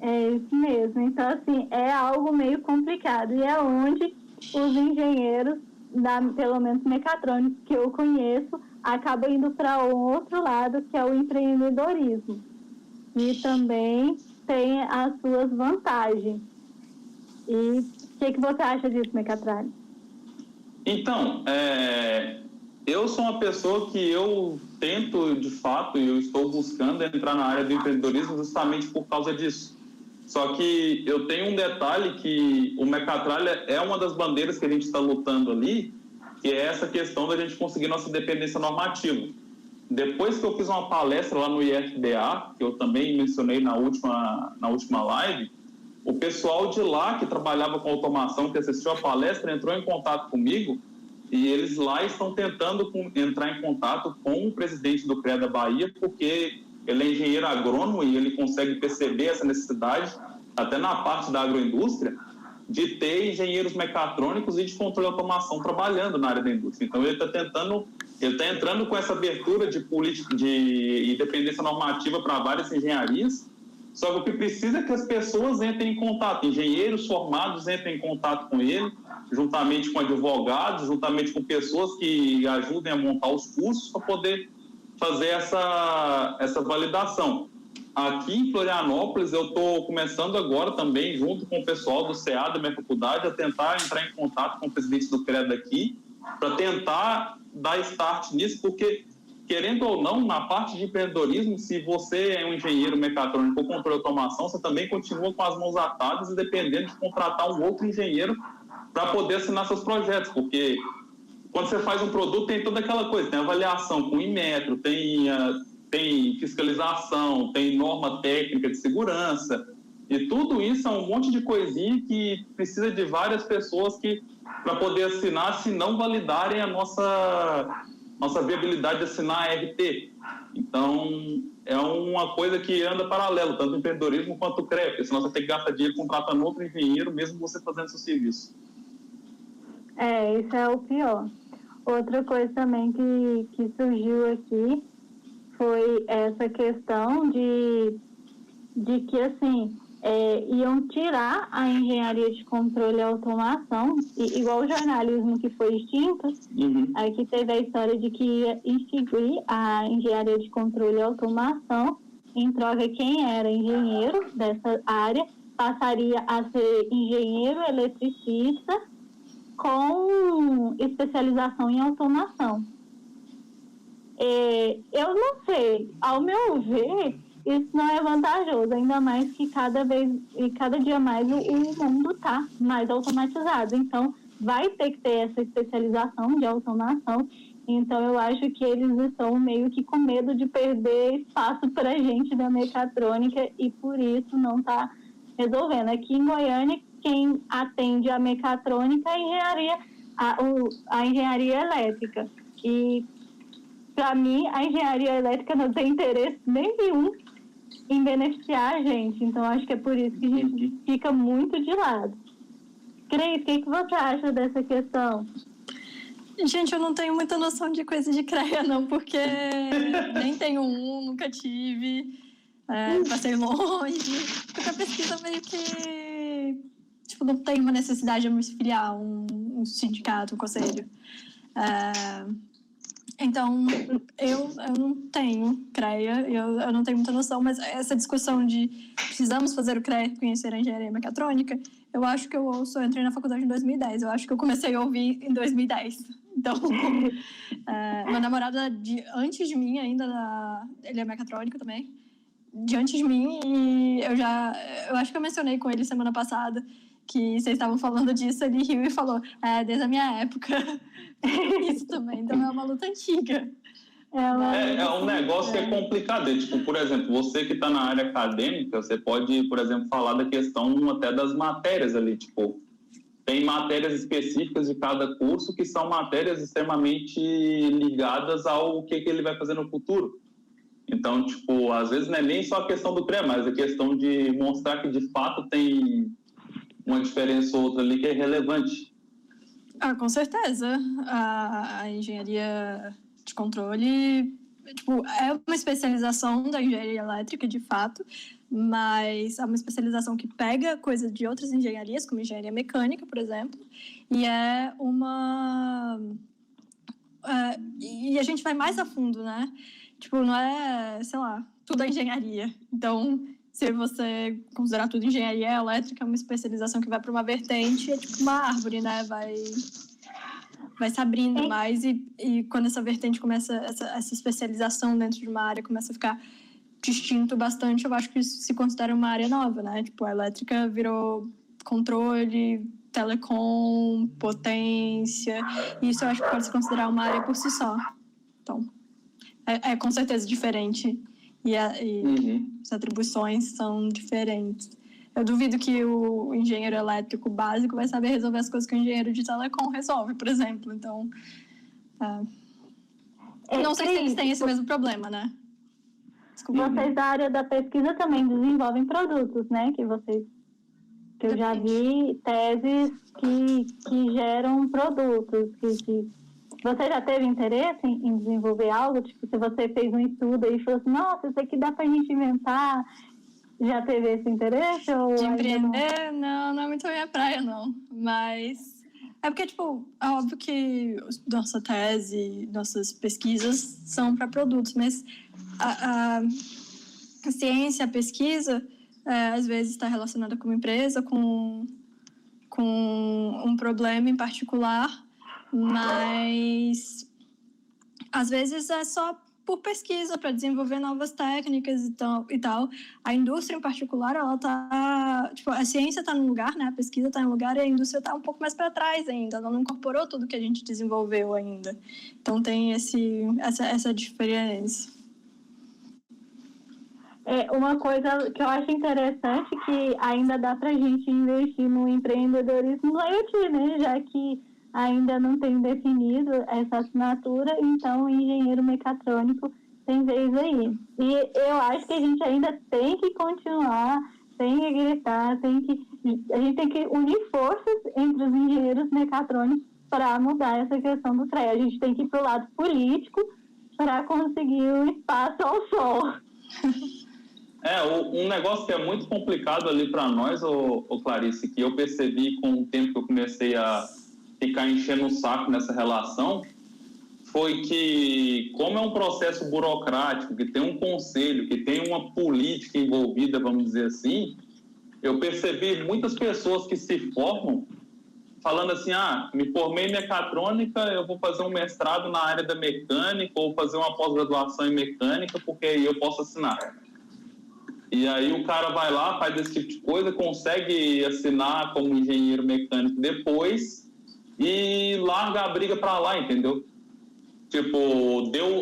É isso mesmo. Então, assim, é algo meio complicado. E é onde os engenheiros, pelo menos mecatrônicos que eu conheço, acabam indo para o outro lado, que é o empreendedorismo. E também tem as suas vantagens. E o que você acha disso, Mecatralha? Então, eu sou uma pessoa que eu tento, de fato, e eu estou buscando entrar na área do empreendedorismo justamente por causa disso. Só que eu tenho um detalhe que o Mecatralha é uma das bandeiras que a gente está lutando ali, que é essa questão da gente conseguir nossa dependência normativa. Depois que eu fiz uma palestra lá no IFDA, que eu também mencionei na última live, o pessoal de lá que trabalhava com automação, que assistiu a palestra, entrou em contato comigo e eles lá estão tentando entrar em contato com o presidente do CREA da Bahia, porque ele é engenheiro agrônomo e ele consegue perceber essa necessidade, até na parte da agroindústria, de ter engenheiros mecatrônicos e de controle de automação trabalhando na área da indústria. Então, ele está entrando com essa abertura de política de independência normativa para várias engenharias, só que o que precisa é que as pessoas entrem em contato, engenheiros formados entrem em contato com ele, juntamente com advogados, juntamente com pessoas que ajudem a montar os cursos para poder fazer essa validação. Aqui em Florianópolis, eu estou começando agora também, junto com o pessoal do CA da minha faculdade, a tentar entrar em contato com o presidente do CREA daqui, para tentar dar start nisso, porque, querendo ou não, na parte de empreendedorismo, se você é um engenheiro mecatrônico ou controle de automação, você também continua com as mãos atadas e dependendo de contratar um outro engenheiro para poder assinar seus projetos, porque quando você faz um produto tem toda aquela coisa, tem avaliação com Inmetro, tem fiscalização, tem norma técnica de segurança, e tudo isso é um monte de coisinha que precisa de várias pessoas para poder assinar, se não validarem a nossa viabilidade de assinar a RT. Então, é uma coisa que anda paralelo, tanto o empreendedorismo quanto o CREA, porque senão você tem que gastar dinheiro contratando outro engenheiro, mesmo você fazendo seu serviço. Isso é o pior. Outra coisa também que surgiu aqui foi essa questão de que, assim, iam tirar a engenharia de controle e automação, igual o jornalismo que foi extinto, Aqui teve a história de que ia instituir a engenharia de controle e automação, em troca quem era engenheiro dessa área passaria a ser engenheiro eletricista com especialização em automação. Eu não sei, ao meu ver, isso não é vantajoso, ainda mais que cada dia mais o mundo está mais automatizado. Então, vai ter que ter essa especialização de automação. Então, eu acho que eles estão meio que com medo de perder espaço para a gente da mecatrônica e por isso não está resolvendo. Aqui em Goiânia, quem atende a mecatrônica é a engenharia elétrica. E, para mim, a engenharia elétrica não tem interesse nenhum em beneficiar a gente. Então, acho que é por isso que a gente fica muito de lado. Cris, o que você acha dessa questão? Gente, eu não tenho muita noção de coisa de CREA, não, porque nem tenho nunca tive, passei longe. Porque a pesquisa meio que, não tem uma necessidade de me filiar um sindicato, um conselho. Então, eu não tenho CREA, eu não tenho muita noção, mas essa discussão de precisamos fazer o CREA, conhecer a engenharia mecatrônica, eu acho que eu entrei na faculdade em 2010, eu acho que eu comecei a ouvir em 2010. Então, meu namorado antes de mim ainda, ele é mecatrônico também, de antes de mim, e eu acho que eu mencionei com ele semana passada que vocês estavam falando disso, ele riu e falou, desde a minha época, isso também, então é uma luta antiga. É um negócio que é complicado. Tipo, por exemplo, você que está na área acadêmica, você pode, por exemplo, falar da questão até das matérias ali. Tipo, tem matérias específicas de cada curso que são matérias extremamente ligadas ao que ele vai fazer no futuro. Então, tipo, às vezes não é nem só a questão do CREA, mas a questão de mostrar que, de fato, tem uma diferença ou outra ali que é relevante. Com certeza. A engenharia de controle, é uma especialização da engenharia elétrica, de fato, mas é uma especialização que pega coisa de outras engenharias, como engenharia mecânica, por exemplo, e e a gente vai mais a fundo, né? Não é, sei lá, tudo é engenharia. Então, se você considerar tudo engenharia elétrica, é uma especialização que vai para uma vertente, é tipo uma árvore, né? Vai se abrindo mais e quando essa vertente começa, essa especialização dentro de uma área começa a ficar distinto bastante, eu acho que isso se considera uma área nova, né? A elétrica virou controle, telecom, potência, e isso eu acho que pode se considerar uma área por si só. Então, é com certeza diferente e as atribuições são diferentes. Eu duvido que o engenheiro elétrico básico vai saber resolver as coisas que o engenheiro de telecom resolve, por exemplo. Então, não sei se eles têm esse mesmo problema, né? Desculpa. Vocês da área da pesquisa também desenvolvem produtos, né? Que eu já vi teses que geram produtos. Você já teve interesse em desenvolver algo? Tipo, se você fez um estudo e falou assim, nossa, isso aqui dá pra gente inventar... Já teve esse interesse? De empreender? Não é muito a minha praia, não. Mas é porque, é óbvio que nossa tese, nossas pesquisas são para produtos, mas a ciência, a pesquisa, às vezes está relacionada com uma empresa, com um problema em particular, mas às vezes é só por pesquisa, para desenvolver novas técnicas e tal. A indústria, em particular, ela tá... Tipo, a ciência está num lugar, né? A pesquisa está em um lugar e a indústria está um pouco mais para trás ainda. Ela não incorporou tudo que a gente desenvolveu ainda. Então, tem essa diferença. Uma coisa que eu acho interessante que ainda dá para a gente investir no empreendedorismo no IoT, né? Já que ainda não tem definido essa assinatura, então o engenheiro mecatrônico tem vez aí. E eu acho que a gente ainda tem que continuar, tem que gritar, a gente tem que unir forças entre os engenheiros mecatrônicos para mudar essa questão do CREA. A gente tem que ir para o lado político para conseguir o espaço ao sol. Um negócio que é muito complicado ali para nós, Clarice, que eu percebi com o tempo que eu comecei a ficar enchendo o saco nessa relação, foi que, como é um processo burocrático, que tem um conselho, que tem uma política envolvida, vamos dizer assim, eu percebi muitas pessoas que se formam falando assim, me formei em mecatrônica, eu vou fazer um mestrado na área da mecânica ou fazer uma pós-graduação em mecânica, porque aí eu posso assinar. E aí o cara vai lá, faz esse tipo de coisa, consegue assinar como engenheiro mecânico depois e larga a briga para lá, entendeu? Tipo,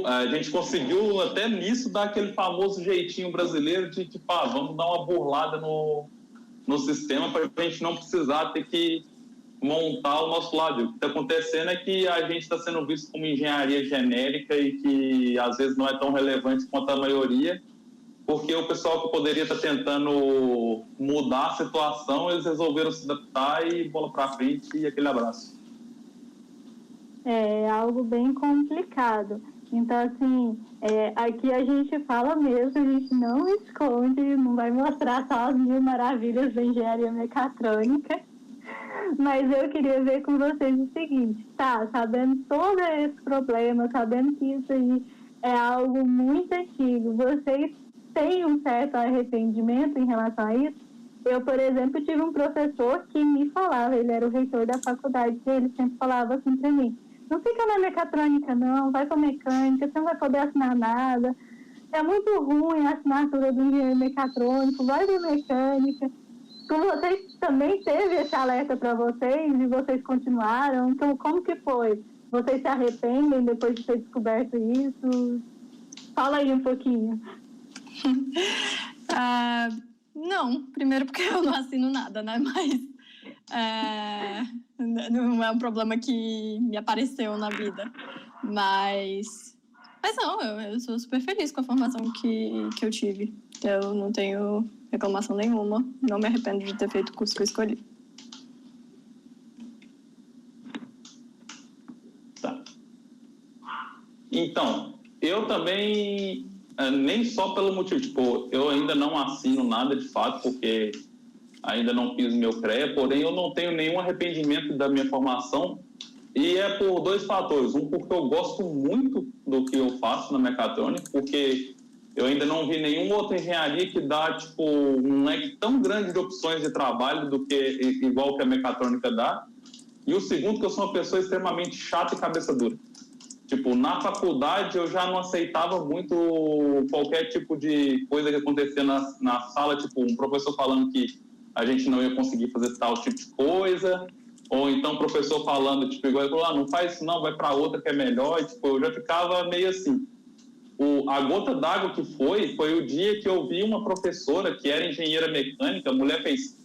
a gente conseguiu até nisso dar aquele famoso jeitinho brasileiro de tipo, vamos dar uma burlada no sistema para a gente não precisar ter que montar o nosso lado. O que está acontecendo é que a gente está sendo visto como engenharia genérica e que às vezes não é tão relevante quanto a maioria, porque o pessoal que poderia estar tentando mudar a situação, eles resolveram se adaptar e bola para frente e aquele abraço. É algo bem complicado. Então, assim, aqui a gente fala mesmo, a gente não esconde, não vai mostrar só as 1000 maravilhas da engenharia mecatrônica, mas eu queria ver com vocês o seguinte, sabendo todo esse problema, sabendo que isso aí é algo muito antigo, vocês têm um certo arrependimento em relação a isso? Eu, por exemplo, tive um professor que me falava, ele era o reitor da faculdade, e ele sempre falava assim para mim, não fica na mecatrônica não, vai para mecânica, você não vai poder assinar nada, é muito ruim a assinatura do engenheiro mecatrônico, vai para mecânica. Com vocês também teve esse alerta para vocês e vocês continuaram, então como que foi? Vocês se arrependem depois de ter descoberto isso? Fala aí um pouquinho. Não, primeiro porque eu não assino nada, né? Mas não é um problema que me apareceu na vida. Mas não, eu sou super feliz com a formação que eu tive. Eu não tenho reclamação nenhuma, não me arrependo de ter feito o curso que eu escolhi. Tá. Então, eu também... nem só pelo motivo, tipo, eu ainda não assino nada de fato, porque ainda não fiz meu CREA, porém eu não tenho nenhum arrependimento da minha formação, e é por 2 fatores. Um, porque eu gosto muito do que eu faço na mecatrônica, porque eu ainda não vi nenhuma outra engenharia que dá, tipo, um leque tão grande de opções de trabalho do que igual que a mecatrônica dá. E o segundo, que eu sou uma pessoa extremamente chata e cabeça dura. Tipo, na faculdade eu já não aceitava muito qualquer tipo de coisa que acontecia na sala, tipo, um professor falando que a gente não ia conseguir fazer tal tipo de coisa, ou então o professor falando, tipo, igual, ele falou, não faz isso não, vai para outra que é melhor, e, tipo, eu já ficava meio assim. A gota d'água que foi o dia que eu vi uma professora que era engenheira mecânica, a mulher fez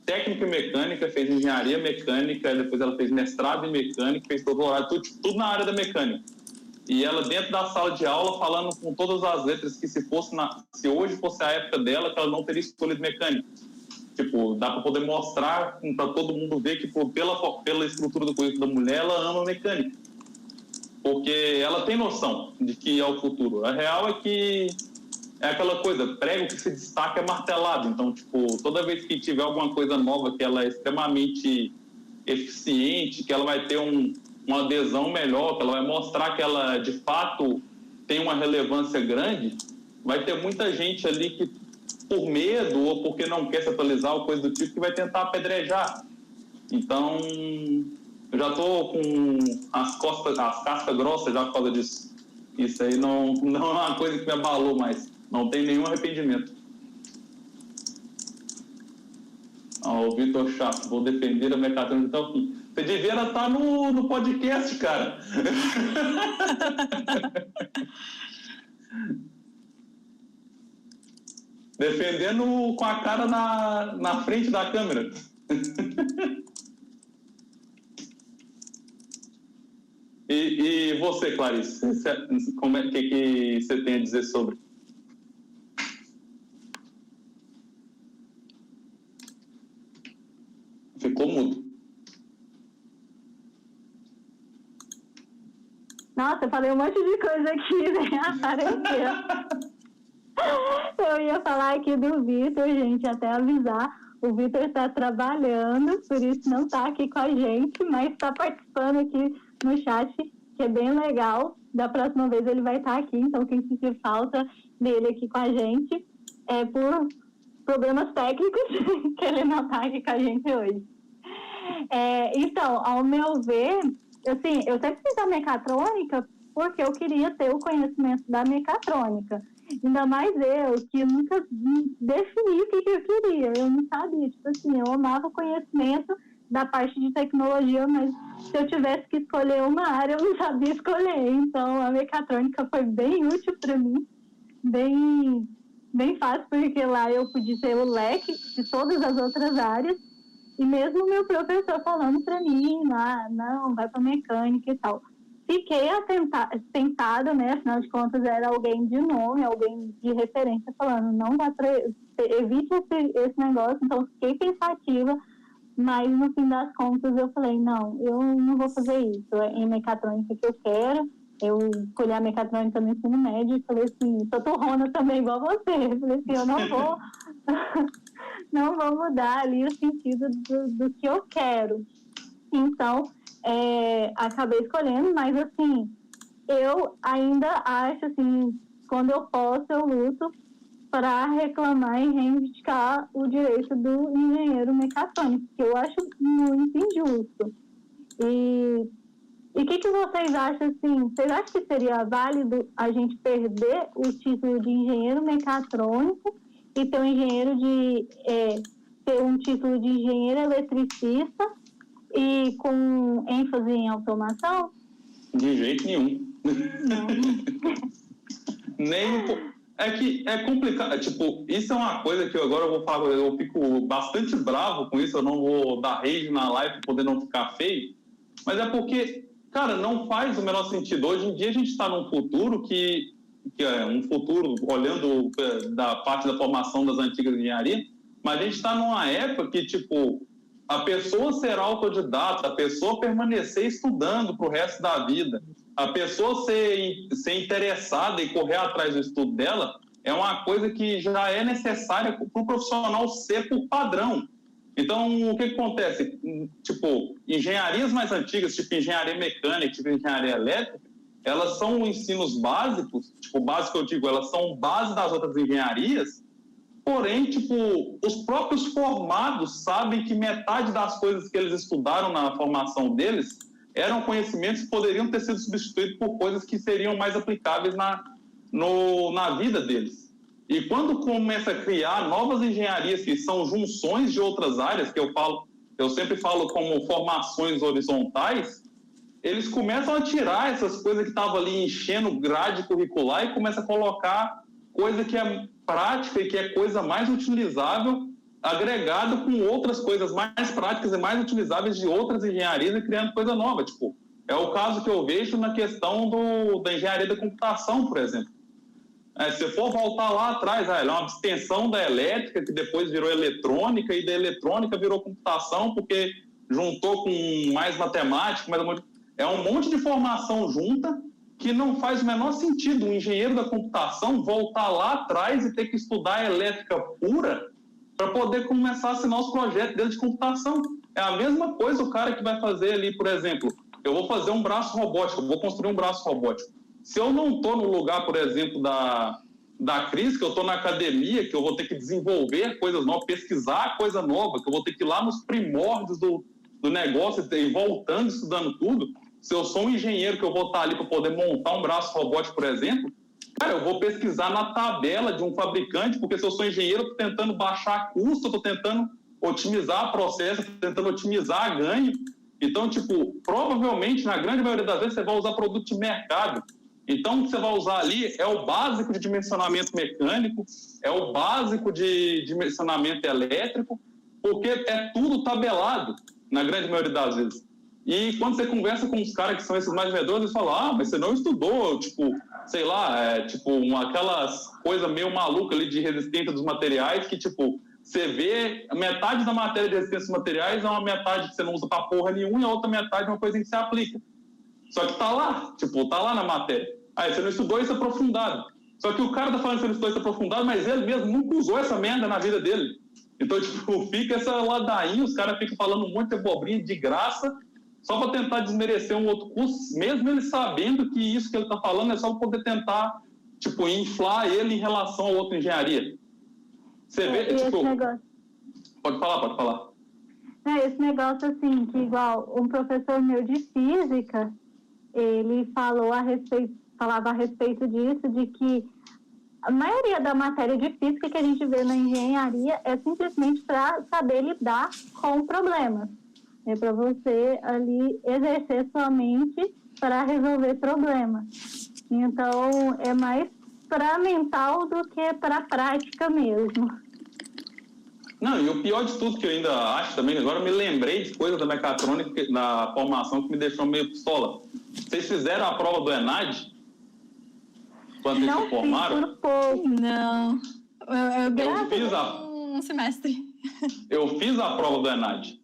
técnica em mecânica, fez engenharia mecânica, depois ela fez mestrado em mecânica, fez doutorado, tudo na área da mecânica. E ela dentro da sala de aula falando com todas as letras que se hoje fosse a época dela, que ela não teria escolhido mecânica. Tipo, dá para poder mostrar para todo mundo ver que pela estrutura do currículo da mulher, ela ama mecânica. Porque ela tem noção de que é o futuro. A real é que é aquela coisa, prego que se destaca é martelado. Então, tipo, toda vez que tiver alguma coisa nova que ela é extremamente eficiente, que ela vai ter uma adesão melhor, que ela vai mostrar que ela, de fato, tem uma relevância grande, vai ter muita gente ali que, por medo ou porque não quer se atualizar ou coisa do tipo, que vai tentar apedrejar. Então, eu já estou com as cascas grossas já por causa disso. Isso aí não é uma coisa que me abalou mais. Não tem nenhum arrependimento. O Vitor Chato, vou defender a mecatrônica até o fim. Você devia estar no podcast, cara. Defendendo com a cara na frente da câmera. E você, Clarice? O que você tem a dizer sobre? Ficou mudo. Nossa, eu falei um monte de coisa aqui, né? Apareceu. Eu ia falar aqui do Vitor, gente, até avisar. O Vitor está trabalhando, por isso não está aqui com a gente, mas está participando aqui no chat, que é bem legal. Da próxima vez ele vai estar aqui, então quem sentir falta dele aqui com a gente é por problemas técnicos que ele não está aqui com a gente hoje. Então, ao meu ver, assim, eu sempre fiz a mecatrônica porque eu queria ter o conhecimento da mecatrônica. Ainda mais eu, que nunca defini o que eu queria. Eu não sabia, tipo assim, eu amava o conhecimento da parte de tecnologia, mas se eu tivesse que escolher uma área, eu não sabia escolher. Então, a mecatrônica foi bem útil para mim, bem fácil, porque lá eu podia ter o leque de todas as outras áreas, e mesmo o meu professor falando para mim, não, vai para mecânica e tal. Fiquei tentada, né? Afinal de contas, era alguém de nome, alguém de referência, falando, não dá para... Evite esse negócio. Então, fiquei pensativa, mas no fim das contas, eu falei, não, eu não vou fazer isso. É em mecatrônica que eu quero. Eu escolhi a mecatrônica no ensino médio e falei assim, sou torrona também, igual você. Eu falei assim, eu não vou... não vou mudar ali o sentido do que eu quero. Então... acabei escolhendo, mas assim, eu ainda acho assim, quando eu posso, eu luto para reclamar e reivindicar o direito do engenheiro mecatrônico, que eu acho muito injusto. E o que vocês acham assim? Vocês acham que seria válido a gente perder o título de engenheiro mecatrônico e ter ter um título de engenheiro eletricista e com ênfase em automação? De jeito nenhum. Nem um pouco. É que é complicado. Tipo, isso é uma coisa que agora eu vou falar, eu fico bastante bravo com isso, eu não vou dar rage na live para poder não ficar feio, mas é porque, cara, não faz o menor sentido. Hoje em dia a gente está num futuro que é um futuro, olhando da parte da formação das antigas engenharias, mas a gente está numa época que, tipo, a pessoa ser autodidata, a pessoa permanecer estudando para o resto da vida, a pessoa ser interessada e correr atrás do estudo dela, é uma coisa que já é necessária para o profissional ser por padrão. Então, o que acontece? Tipo, engenharias mais antigas, tipo engenharia mecânica, tipo engenharia elétrica, elas são ensinos básicos, tipo, básico eu digo, elas são base das outras engenharias. Porém, tipo, os próprios formados sabem que metade das coisas que eles estudaram na formação deles eram conhecimentos que poderiam ter sido substituídos por coisas que seriam mais aplicáveis na vida deles. E quando começa a criar novas engenharias que são junções de outras áreas, que eu sempre falo como formações horizontais, eles começam a tirar essas coisas que estavam ali enchendo grade curricular e começam a colocar coisa que é prática e que é coisa mais utilizável, agregado com outras coisas mais práticas e mais utilizáveis de outras engenharias e criando coisa nova. Tipo, é o caso que eu vejo na questão da engenharia da computação, por exemplo. Se for voltar lá atrás, ela é uma extensão da elétrica, que depois virou eletrônica, e da eletrônica virou computação, porque juntou com mais matemática, é um monte de formação junta, que não faz o menor sentido um engenheiro da computação voltar lá atrás e ter que estudar elétrica pura para poder começar a assinar os projetos dentro de computação. É a mesma coisa o cara que vai fazer ali, por exemplo, eu vou fazer um braço robótico, eu vou construir um braço robótico. Se eu não estou no lugar, por exemplo, da Cris, que eu estou na academia, que eu vou ter que desenvolver coisas novas, pesquisar coisa nova, que eu vou ter que ir lá nos primórdios do negócio e voltando, estudando tudo. Se eu sou um engenheiro que eu vou estar ali para poder montar um braço robótico, por exemplo, cara, eu vou pesquisar na tabela de um fabricante, porque se eu sou engenheiro, eu estou tentando baixar custo, eu estou tentando otimizar processo, tentando otimizar ganho. Então, tipo, provavelmente, na grande maioria das vezes, você vai usar produto de mercado. Então, o que você vai usar ali é o básico de dimensionamento mecânico, é o básico de dimensionamento elétrico, porque é tudo tabelado, na grande maioria das vezes. E quando você conversa com os caras que são esses mais medrosos, eles falam, mas você não estudou, tipo, sei lá, aquelas coisas meio malucas ali de resistência dos materiais que, tipo, você vê metade da matéria de resistência dos materiais é uma metade que você não usa pra porra nenhuma e a outra metade é uma coisa que você aplica. Só que tá lá, tipo, tá lá na matéria. Aí você não estudou isso aprofundado. Só que o cara tá falando que você não estudou isso aprofundado, mas ele mesmo nunca usou essa merda na vida dele. Então, tipo, fica essa ladainha, os caras ficam falando um monte de abobrinha de graça, só para tentar desmerecer um outro curso, mesmo ele sabendo que isso que ele tá falando é só para poder tentar, tipo, inflar ele em relação a outra engenharia. Você vê, tipo... Negócio... Pode falar. Esse negócio, assim, que igual um professor meu de física, ele falava a respeito disso, de que a maioria da matéria de física que a gente vê na engenharia é simplesmente para saber lidar com problemas. É para você ali exercer sua mente para resolver problemas. Então, é mais para mental do que para prática mesmo. Não, e o pior de tudo que eu ainda acho também, agora eu me lembrei de coisa da mecatrônica na formação que me deixou meio pistola. Vocês fizeram a prova do ENAD? Quando vocês se formaram? Não, por pouco. Não. Eu fiz um semestre. Eu fiz a prova do ENAD.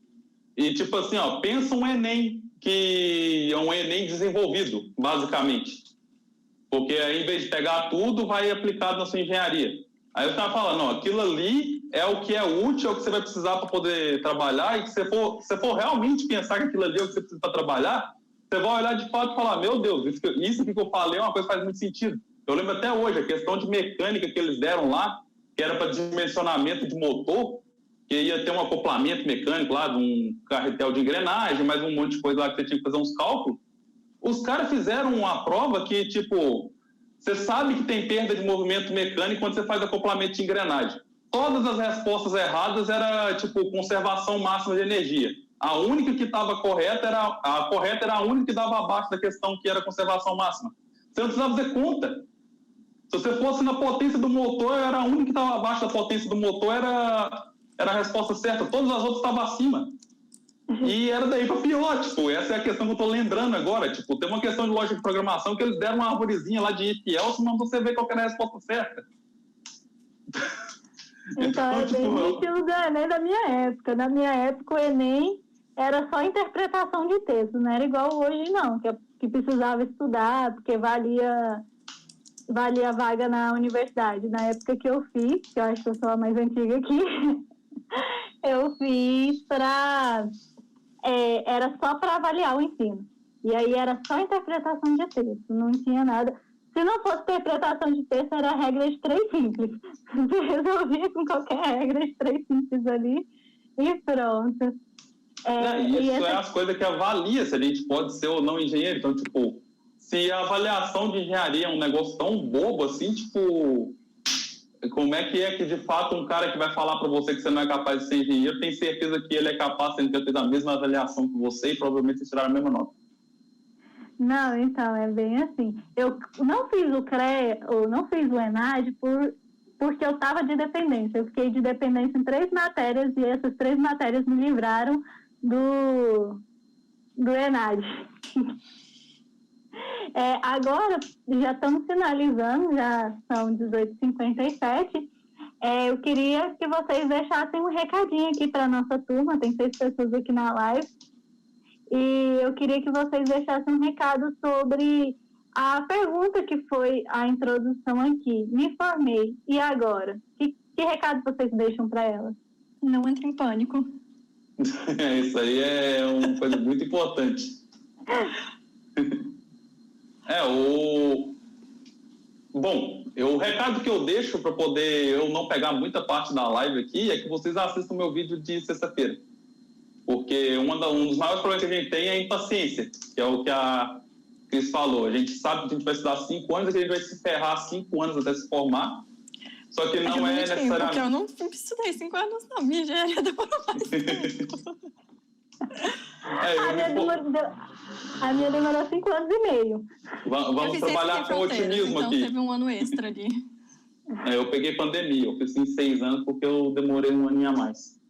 E, tipo assim, pensa um Enem, que é um Enem desenvolvido, basicamente. Porque aí, em vez de pegar tudo, vai aplicado na sua engenharia. Aí eu estava falando, aquilo ali é o que é útil, é o que você vai precisar para poder trabalhar, e que se você for realmente pensar que aquilo ali é o que você precisa para trabalhar, você vai olhar de fato e falar, meu Deus, isso que eu falei é uma coisa que faz muito sentido. Eu lembro até hoje, a questão de mecânica que eles deram lá, que era para dimensionamento de motor, que ia ter um acoplamento mecânico lá, de um carretel de engrenagem, mais um monte de coisa lá que você tinha que fazer uns cálculos. Os caras fizeram uma prova que, tipo, você sabe que tem perda de movimento mecânico quando você faz acoplamento de engrenagem. Todas as respostas erradas era, tipo, conservação máxima de energia. A única que estava correta era a única que dava abaixo da questão que era conservação máxima. Você não precisava fazer conta. Se você fosse na potência do motor, era a única que estava abaixo da potência do motor, era a resposta certa. Todas as outras estavam acima. E era daí para pior, tipo, essa é a questão que eu tô lembrando agora, tipo, tem uma questão de lógica de programação que eles deram uma arvorezinha lá de if else, mas você vê qual que era a resposta certa. Então é bem no estilo do Enem da minha época. Na minha época, o Enem era só interpretação de texto, não era igual hoje, não, que precisava estudar, porque valia vaga na universidade. Na época que eu fiz, que eu acho que eu sou a mais antiga aqui, eu fiz era só para avaliar o ensino. E aí era só interpretação de texto, não tinha nada. Se não fosse interpretação de texto, era regra de 3 simples. Você resolvia com qualquer regra de 3 simples ali e pronto. Isso é as coisas que avalia se a gente pode ser ou não engenheiro. Então, tipo, se a avaliação de engenharia é um negócio tão bobo assim, tipo, como é que de fato um cara que vai falar para você que você não é capaz de ser engenheiro tem certeza que ele é capaz de ter a mesma avaliação que você e provavelmente vocês tiraram a mesma nota? Não, então, é bem assim. Eu não fiz o CREA, ou não fiz o ENAD porque eu estava de dependência. Eu fiquei de dependência em 3 matérias e essas 3 matérias me livraram do ENAD. Agora, já estamos finalizando, já são 18h57. Eu queria que vocês deixassem um recadinho aqui para a nossa turma, tem 6 pessoas aqui na live, e eu queria que vocês deixassem um recado sobre a pergunta que foi a introdução aqui. Me formei, e agora? Que recado vocês deixam para ela? Não entre em pânico. Isso aí é uma coisa muito importante. Bom, o recado que eu deixo para poder eu não pegar muita parte da live aqui é que vocês assistam meu vídeo de sexta-feira. Porque um dos maiores problemas que a gente tem é a impaciência, que é o que a Cris falou. A gente sabe que a gente vai estudar 5 anos e que a gente vai se ferrar 5 anos até se formar. Só que não é necessariamente... Porque eu não estudei 5 anos, não. Minha engenharia demorou mais tempo. A minha demorou 5 anos e meio. Vamos trabalhar com otimismo então aqui. Então teve um ano extra ali. Eu peguei pandemia, eu fiz em 6 anos porque eu demorei um aninho a mais.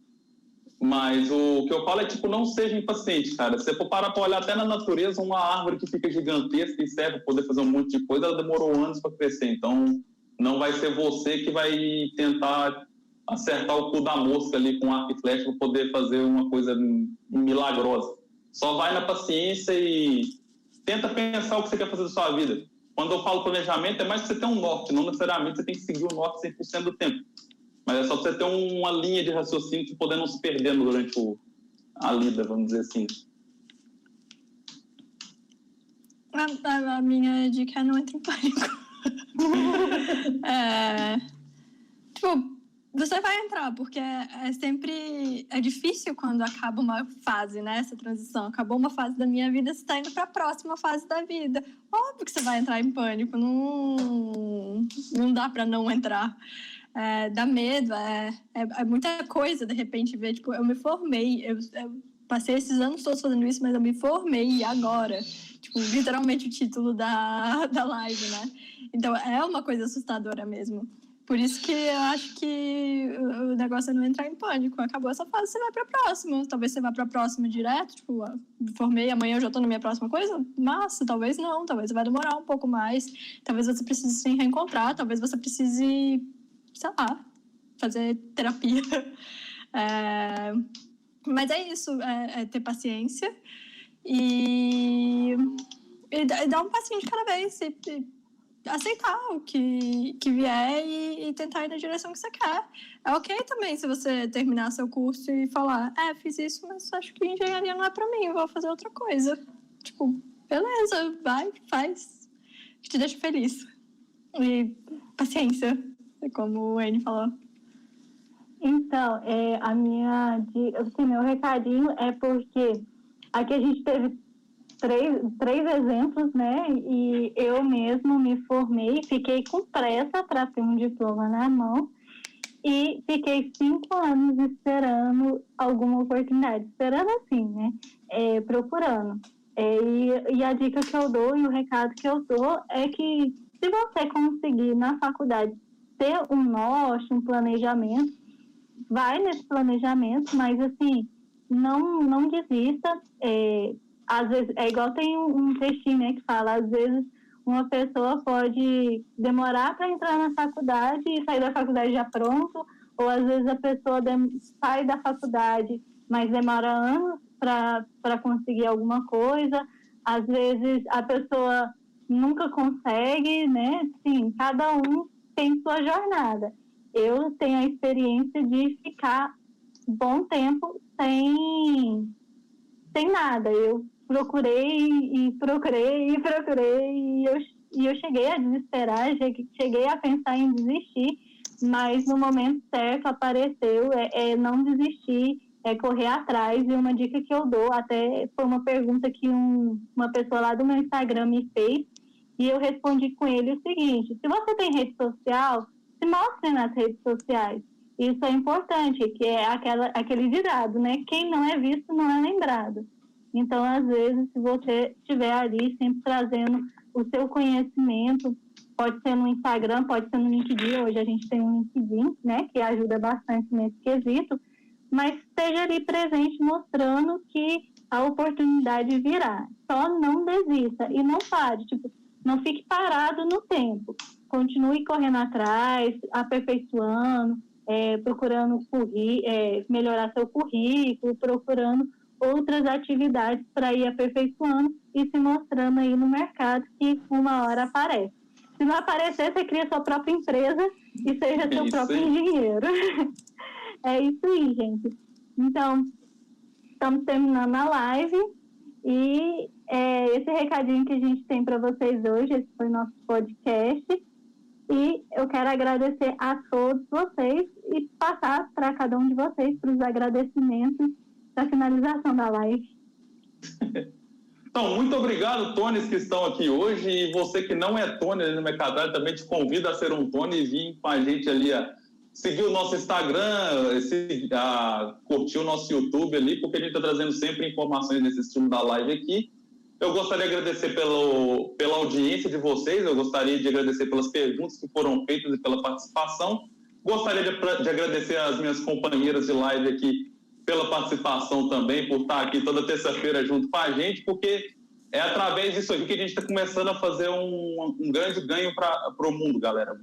Mas o que eu falo é, tipo, não seja impaciente, cara. Se você for parar para olhar até na natureza, uma árvore que fica gigantesca e serve para poder fazer um monte de coisa, ela demorou anos para crescer. Então, não vai ser você que vai tentar acertar o cu da mosca ali com arco e flecha para poder fazer uma coisa milagrosa. Só vai na paciência e tenta pensar o que você quer fazer da sua vida. Quando eu falo planejamento, é mais que você ter um norte, não necessariamente você tem que seguir o norte 100% do tempo. Mas é só você ter uma linha de raciocínio para poder não se perder durante a lida, vamos dizer assim. A minha dica é não entre em pânico. Tipo, você vai entrar, porque é sempre... É difícil quando acaba uma fase, né? Essa transição. Acabou uma fase da minha vida, você está indo para a próxima fase da vida. Óbvio que você vai entrar em pânico. Não dá para não entrar. Dá medo. É muita coisa, de repente, ver. Tipo, eu me formei. Eu passei esses anos todos fazendo isso, mas eu me formei e agora. Tipo, literalmente o título da live, né? Então, é uma coisa assustadora mesmo. Por isso que eu acho que o negócio é não entrar em pânico. Acabou essa fase, você vai para a próxima. Talvez você vá para a próxima direto, tipo, me formei, amanhã eu já estou na minha próxima coisa. Massa, talvez não, talvez vai demorar um pouco mais. Talvez você precise se reencontrar, talvez você precise, sei lá, fazer terapia. Mas é isso, é ter paciência e dar um passinho de cada vez. Aceitar o que vier e tentar ir na direção que você quer. É ok também se você terminar seu curso e falar, fiz isso, mas acho que engenharia não é pra mim, eu vou fazer outra coisa. Tipo, beleza, vai, faz. Que te deixa feliz. E paciência, como o Anne falou. Então, meu recadinho é porque aqui a gente teve três exemplos, né? E eu mesmo me formei, fiquei com pressa para ter um diploma na mão e fiquei 5 anos esperando alguma oportunidade. Esperando assim, né? Procurando. E a dica que eu dou e o recado que eu dou é que se você conseguir na faculdade ter um norte, um planejamento, vai nesse planejamento, mas assim, não desista. Às vezes, é igual tem um textinho, né, que fala, às vezes uma pessoa pode demorar para entrar na faculdade e sair da faculdade já pronto, ou às vezes a pessoa sai da faculdade, mas demora anos para conseguir alguma coisa, às vezes a pessoa nunca consegue, né? Sim, cada um tem sua jornada. Eu tenho a experiência de ficar bom tempo sem nada. Eu procurei e eu cheguei a desesperar, cheguei a pensar em desistir, mas no momento certo apareceu, não desistir, correr atrás. E uma dica que eu dou, até foi uma pergunta que uma pessoa lá do meu Instagram me fez, e eu respondi com ele o seguinte: se você tem rede social, se mostre nas redes sociais. Isso é importante, que é aquele ditado, né? Quem não é visto não é lembrado. Então, às vezes, se você estiver ali sempre trazendo o seu conhecimento, pode ser no Instagram, pode ser no LinkedIn. Hoje a gente tem um LinkedIn, né, que ajuda bastante nesse quesito, mas esteja ali presente mostrando que a oportunidade virá. Só não desista e não pare, não fique parado no tempo. Continue correndo atrás, aperfeiçoando, procurando melhorar seu currículo, procurando outras atividades para ir aperfeiçoando e se mostrando aí no mercado, que uma hora aparece. Se não aparecer, você cria sua própria empresa e seja seu próprio engenheiro. É isso aí, gente. Então, estamos terminando a live e esse recadinho que a gente tem para vocês hoje, esse foi o nosso podcast. E eu quero agradecer a todos vocês e passar para cada um de vocês para os agradecimentos da finalização da live. Então, muito obrigado, Tones, que estão aqui hoje. E você que não é Tony ali no Mercadalho, também te convido a ser um Tony e vir com a gente ali, a seguir o nosso Instagram, curtir o nosso YouTube ali, porque a gente está trazendo sempre informações nesse estilo da live aqui. Eu gostaria de agradecer pela audiência de vocês, eu gostaria de agradecer pelas perguntas que foram feitas e pela participação. Gostaria de agradecer às minhas companheiras de live aqui pela participação também, por estar aqui toda terça-feira junto com a gente, porque é através disso aqui que a gente está começando a fazer um grande ganho para o mundo, galera.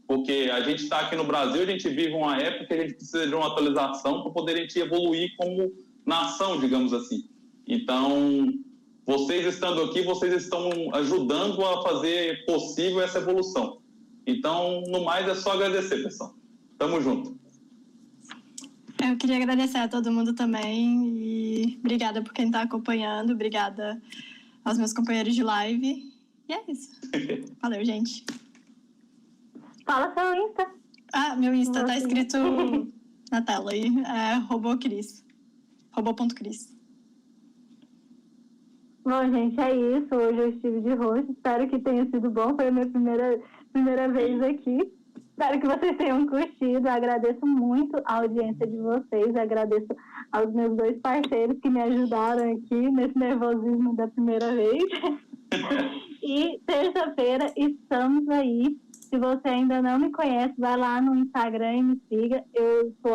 Porque a gente está aqui no Brasil, a gente vive uma época que a gente precisa de uma atualização para poder a gente evoluir como nação, digamos assim. Então, vocês estando aqui, vocês estão ajudando a fazer possível essa evolução. Então, no mais, é só agradecer, pessoal. Tamo junto. Eu queria agradecer a todo mundo também e obrigada por quem está acompanhando, obrigada aos meus companheiros de live. E é isso. Valeu, gente. Fala seu Insta. Meu Insta tá escrito na tela aí, é robocris. Robo.cris. Bom, gente, é isso. Hoje eu estive de host. Espero que tenha sido bom. Foi a minha primeira vez aqui. Espero que vocês tenham curtido. Agradeço muito a audiência de vocês. Agradeço aos meus 2 parceiros que me ajudaram aqui nesse nervosismo da primeira vez. E terça-feira estamos aí. Se você ainda não me conhece, vai lá no Instagram e me siga. Eu sou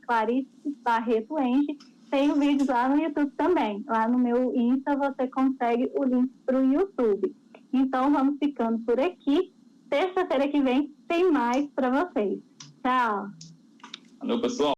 @clarice_barreto_enge. Tenho vídeos lá no YouTube também. Lá no meu Insta você consegue o link para o YouTube. Então vamos ficando por aqui. Terça-feira que vem tem mais para vocês. Tchau. Valeu, pessoal.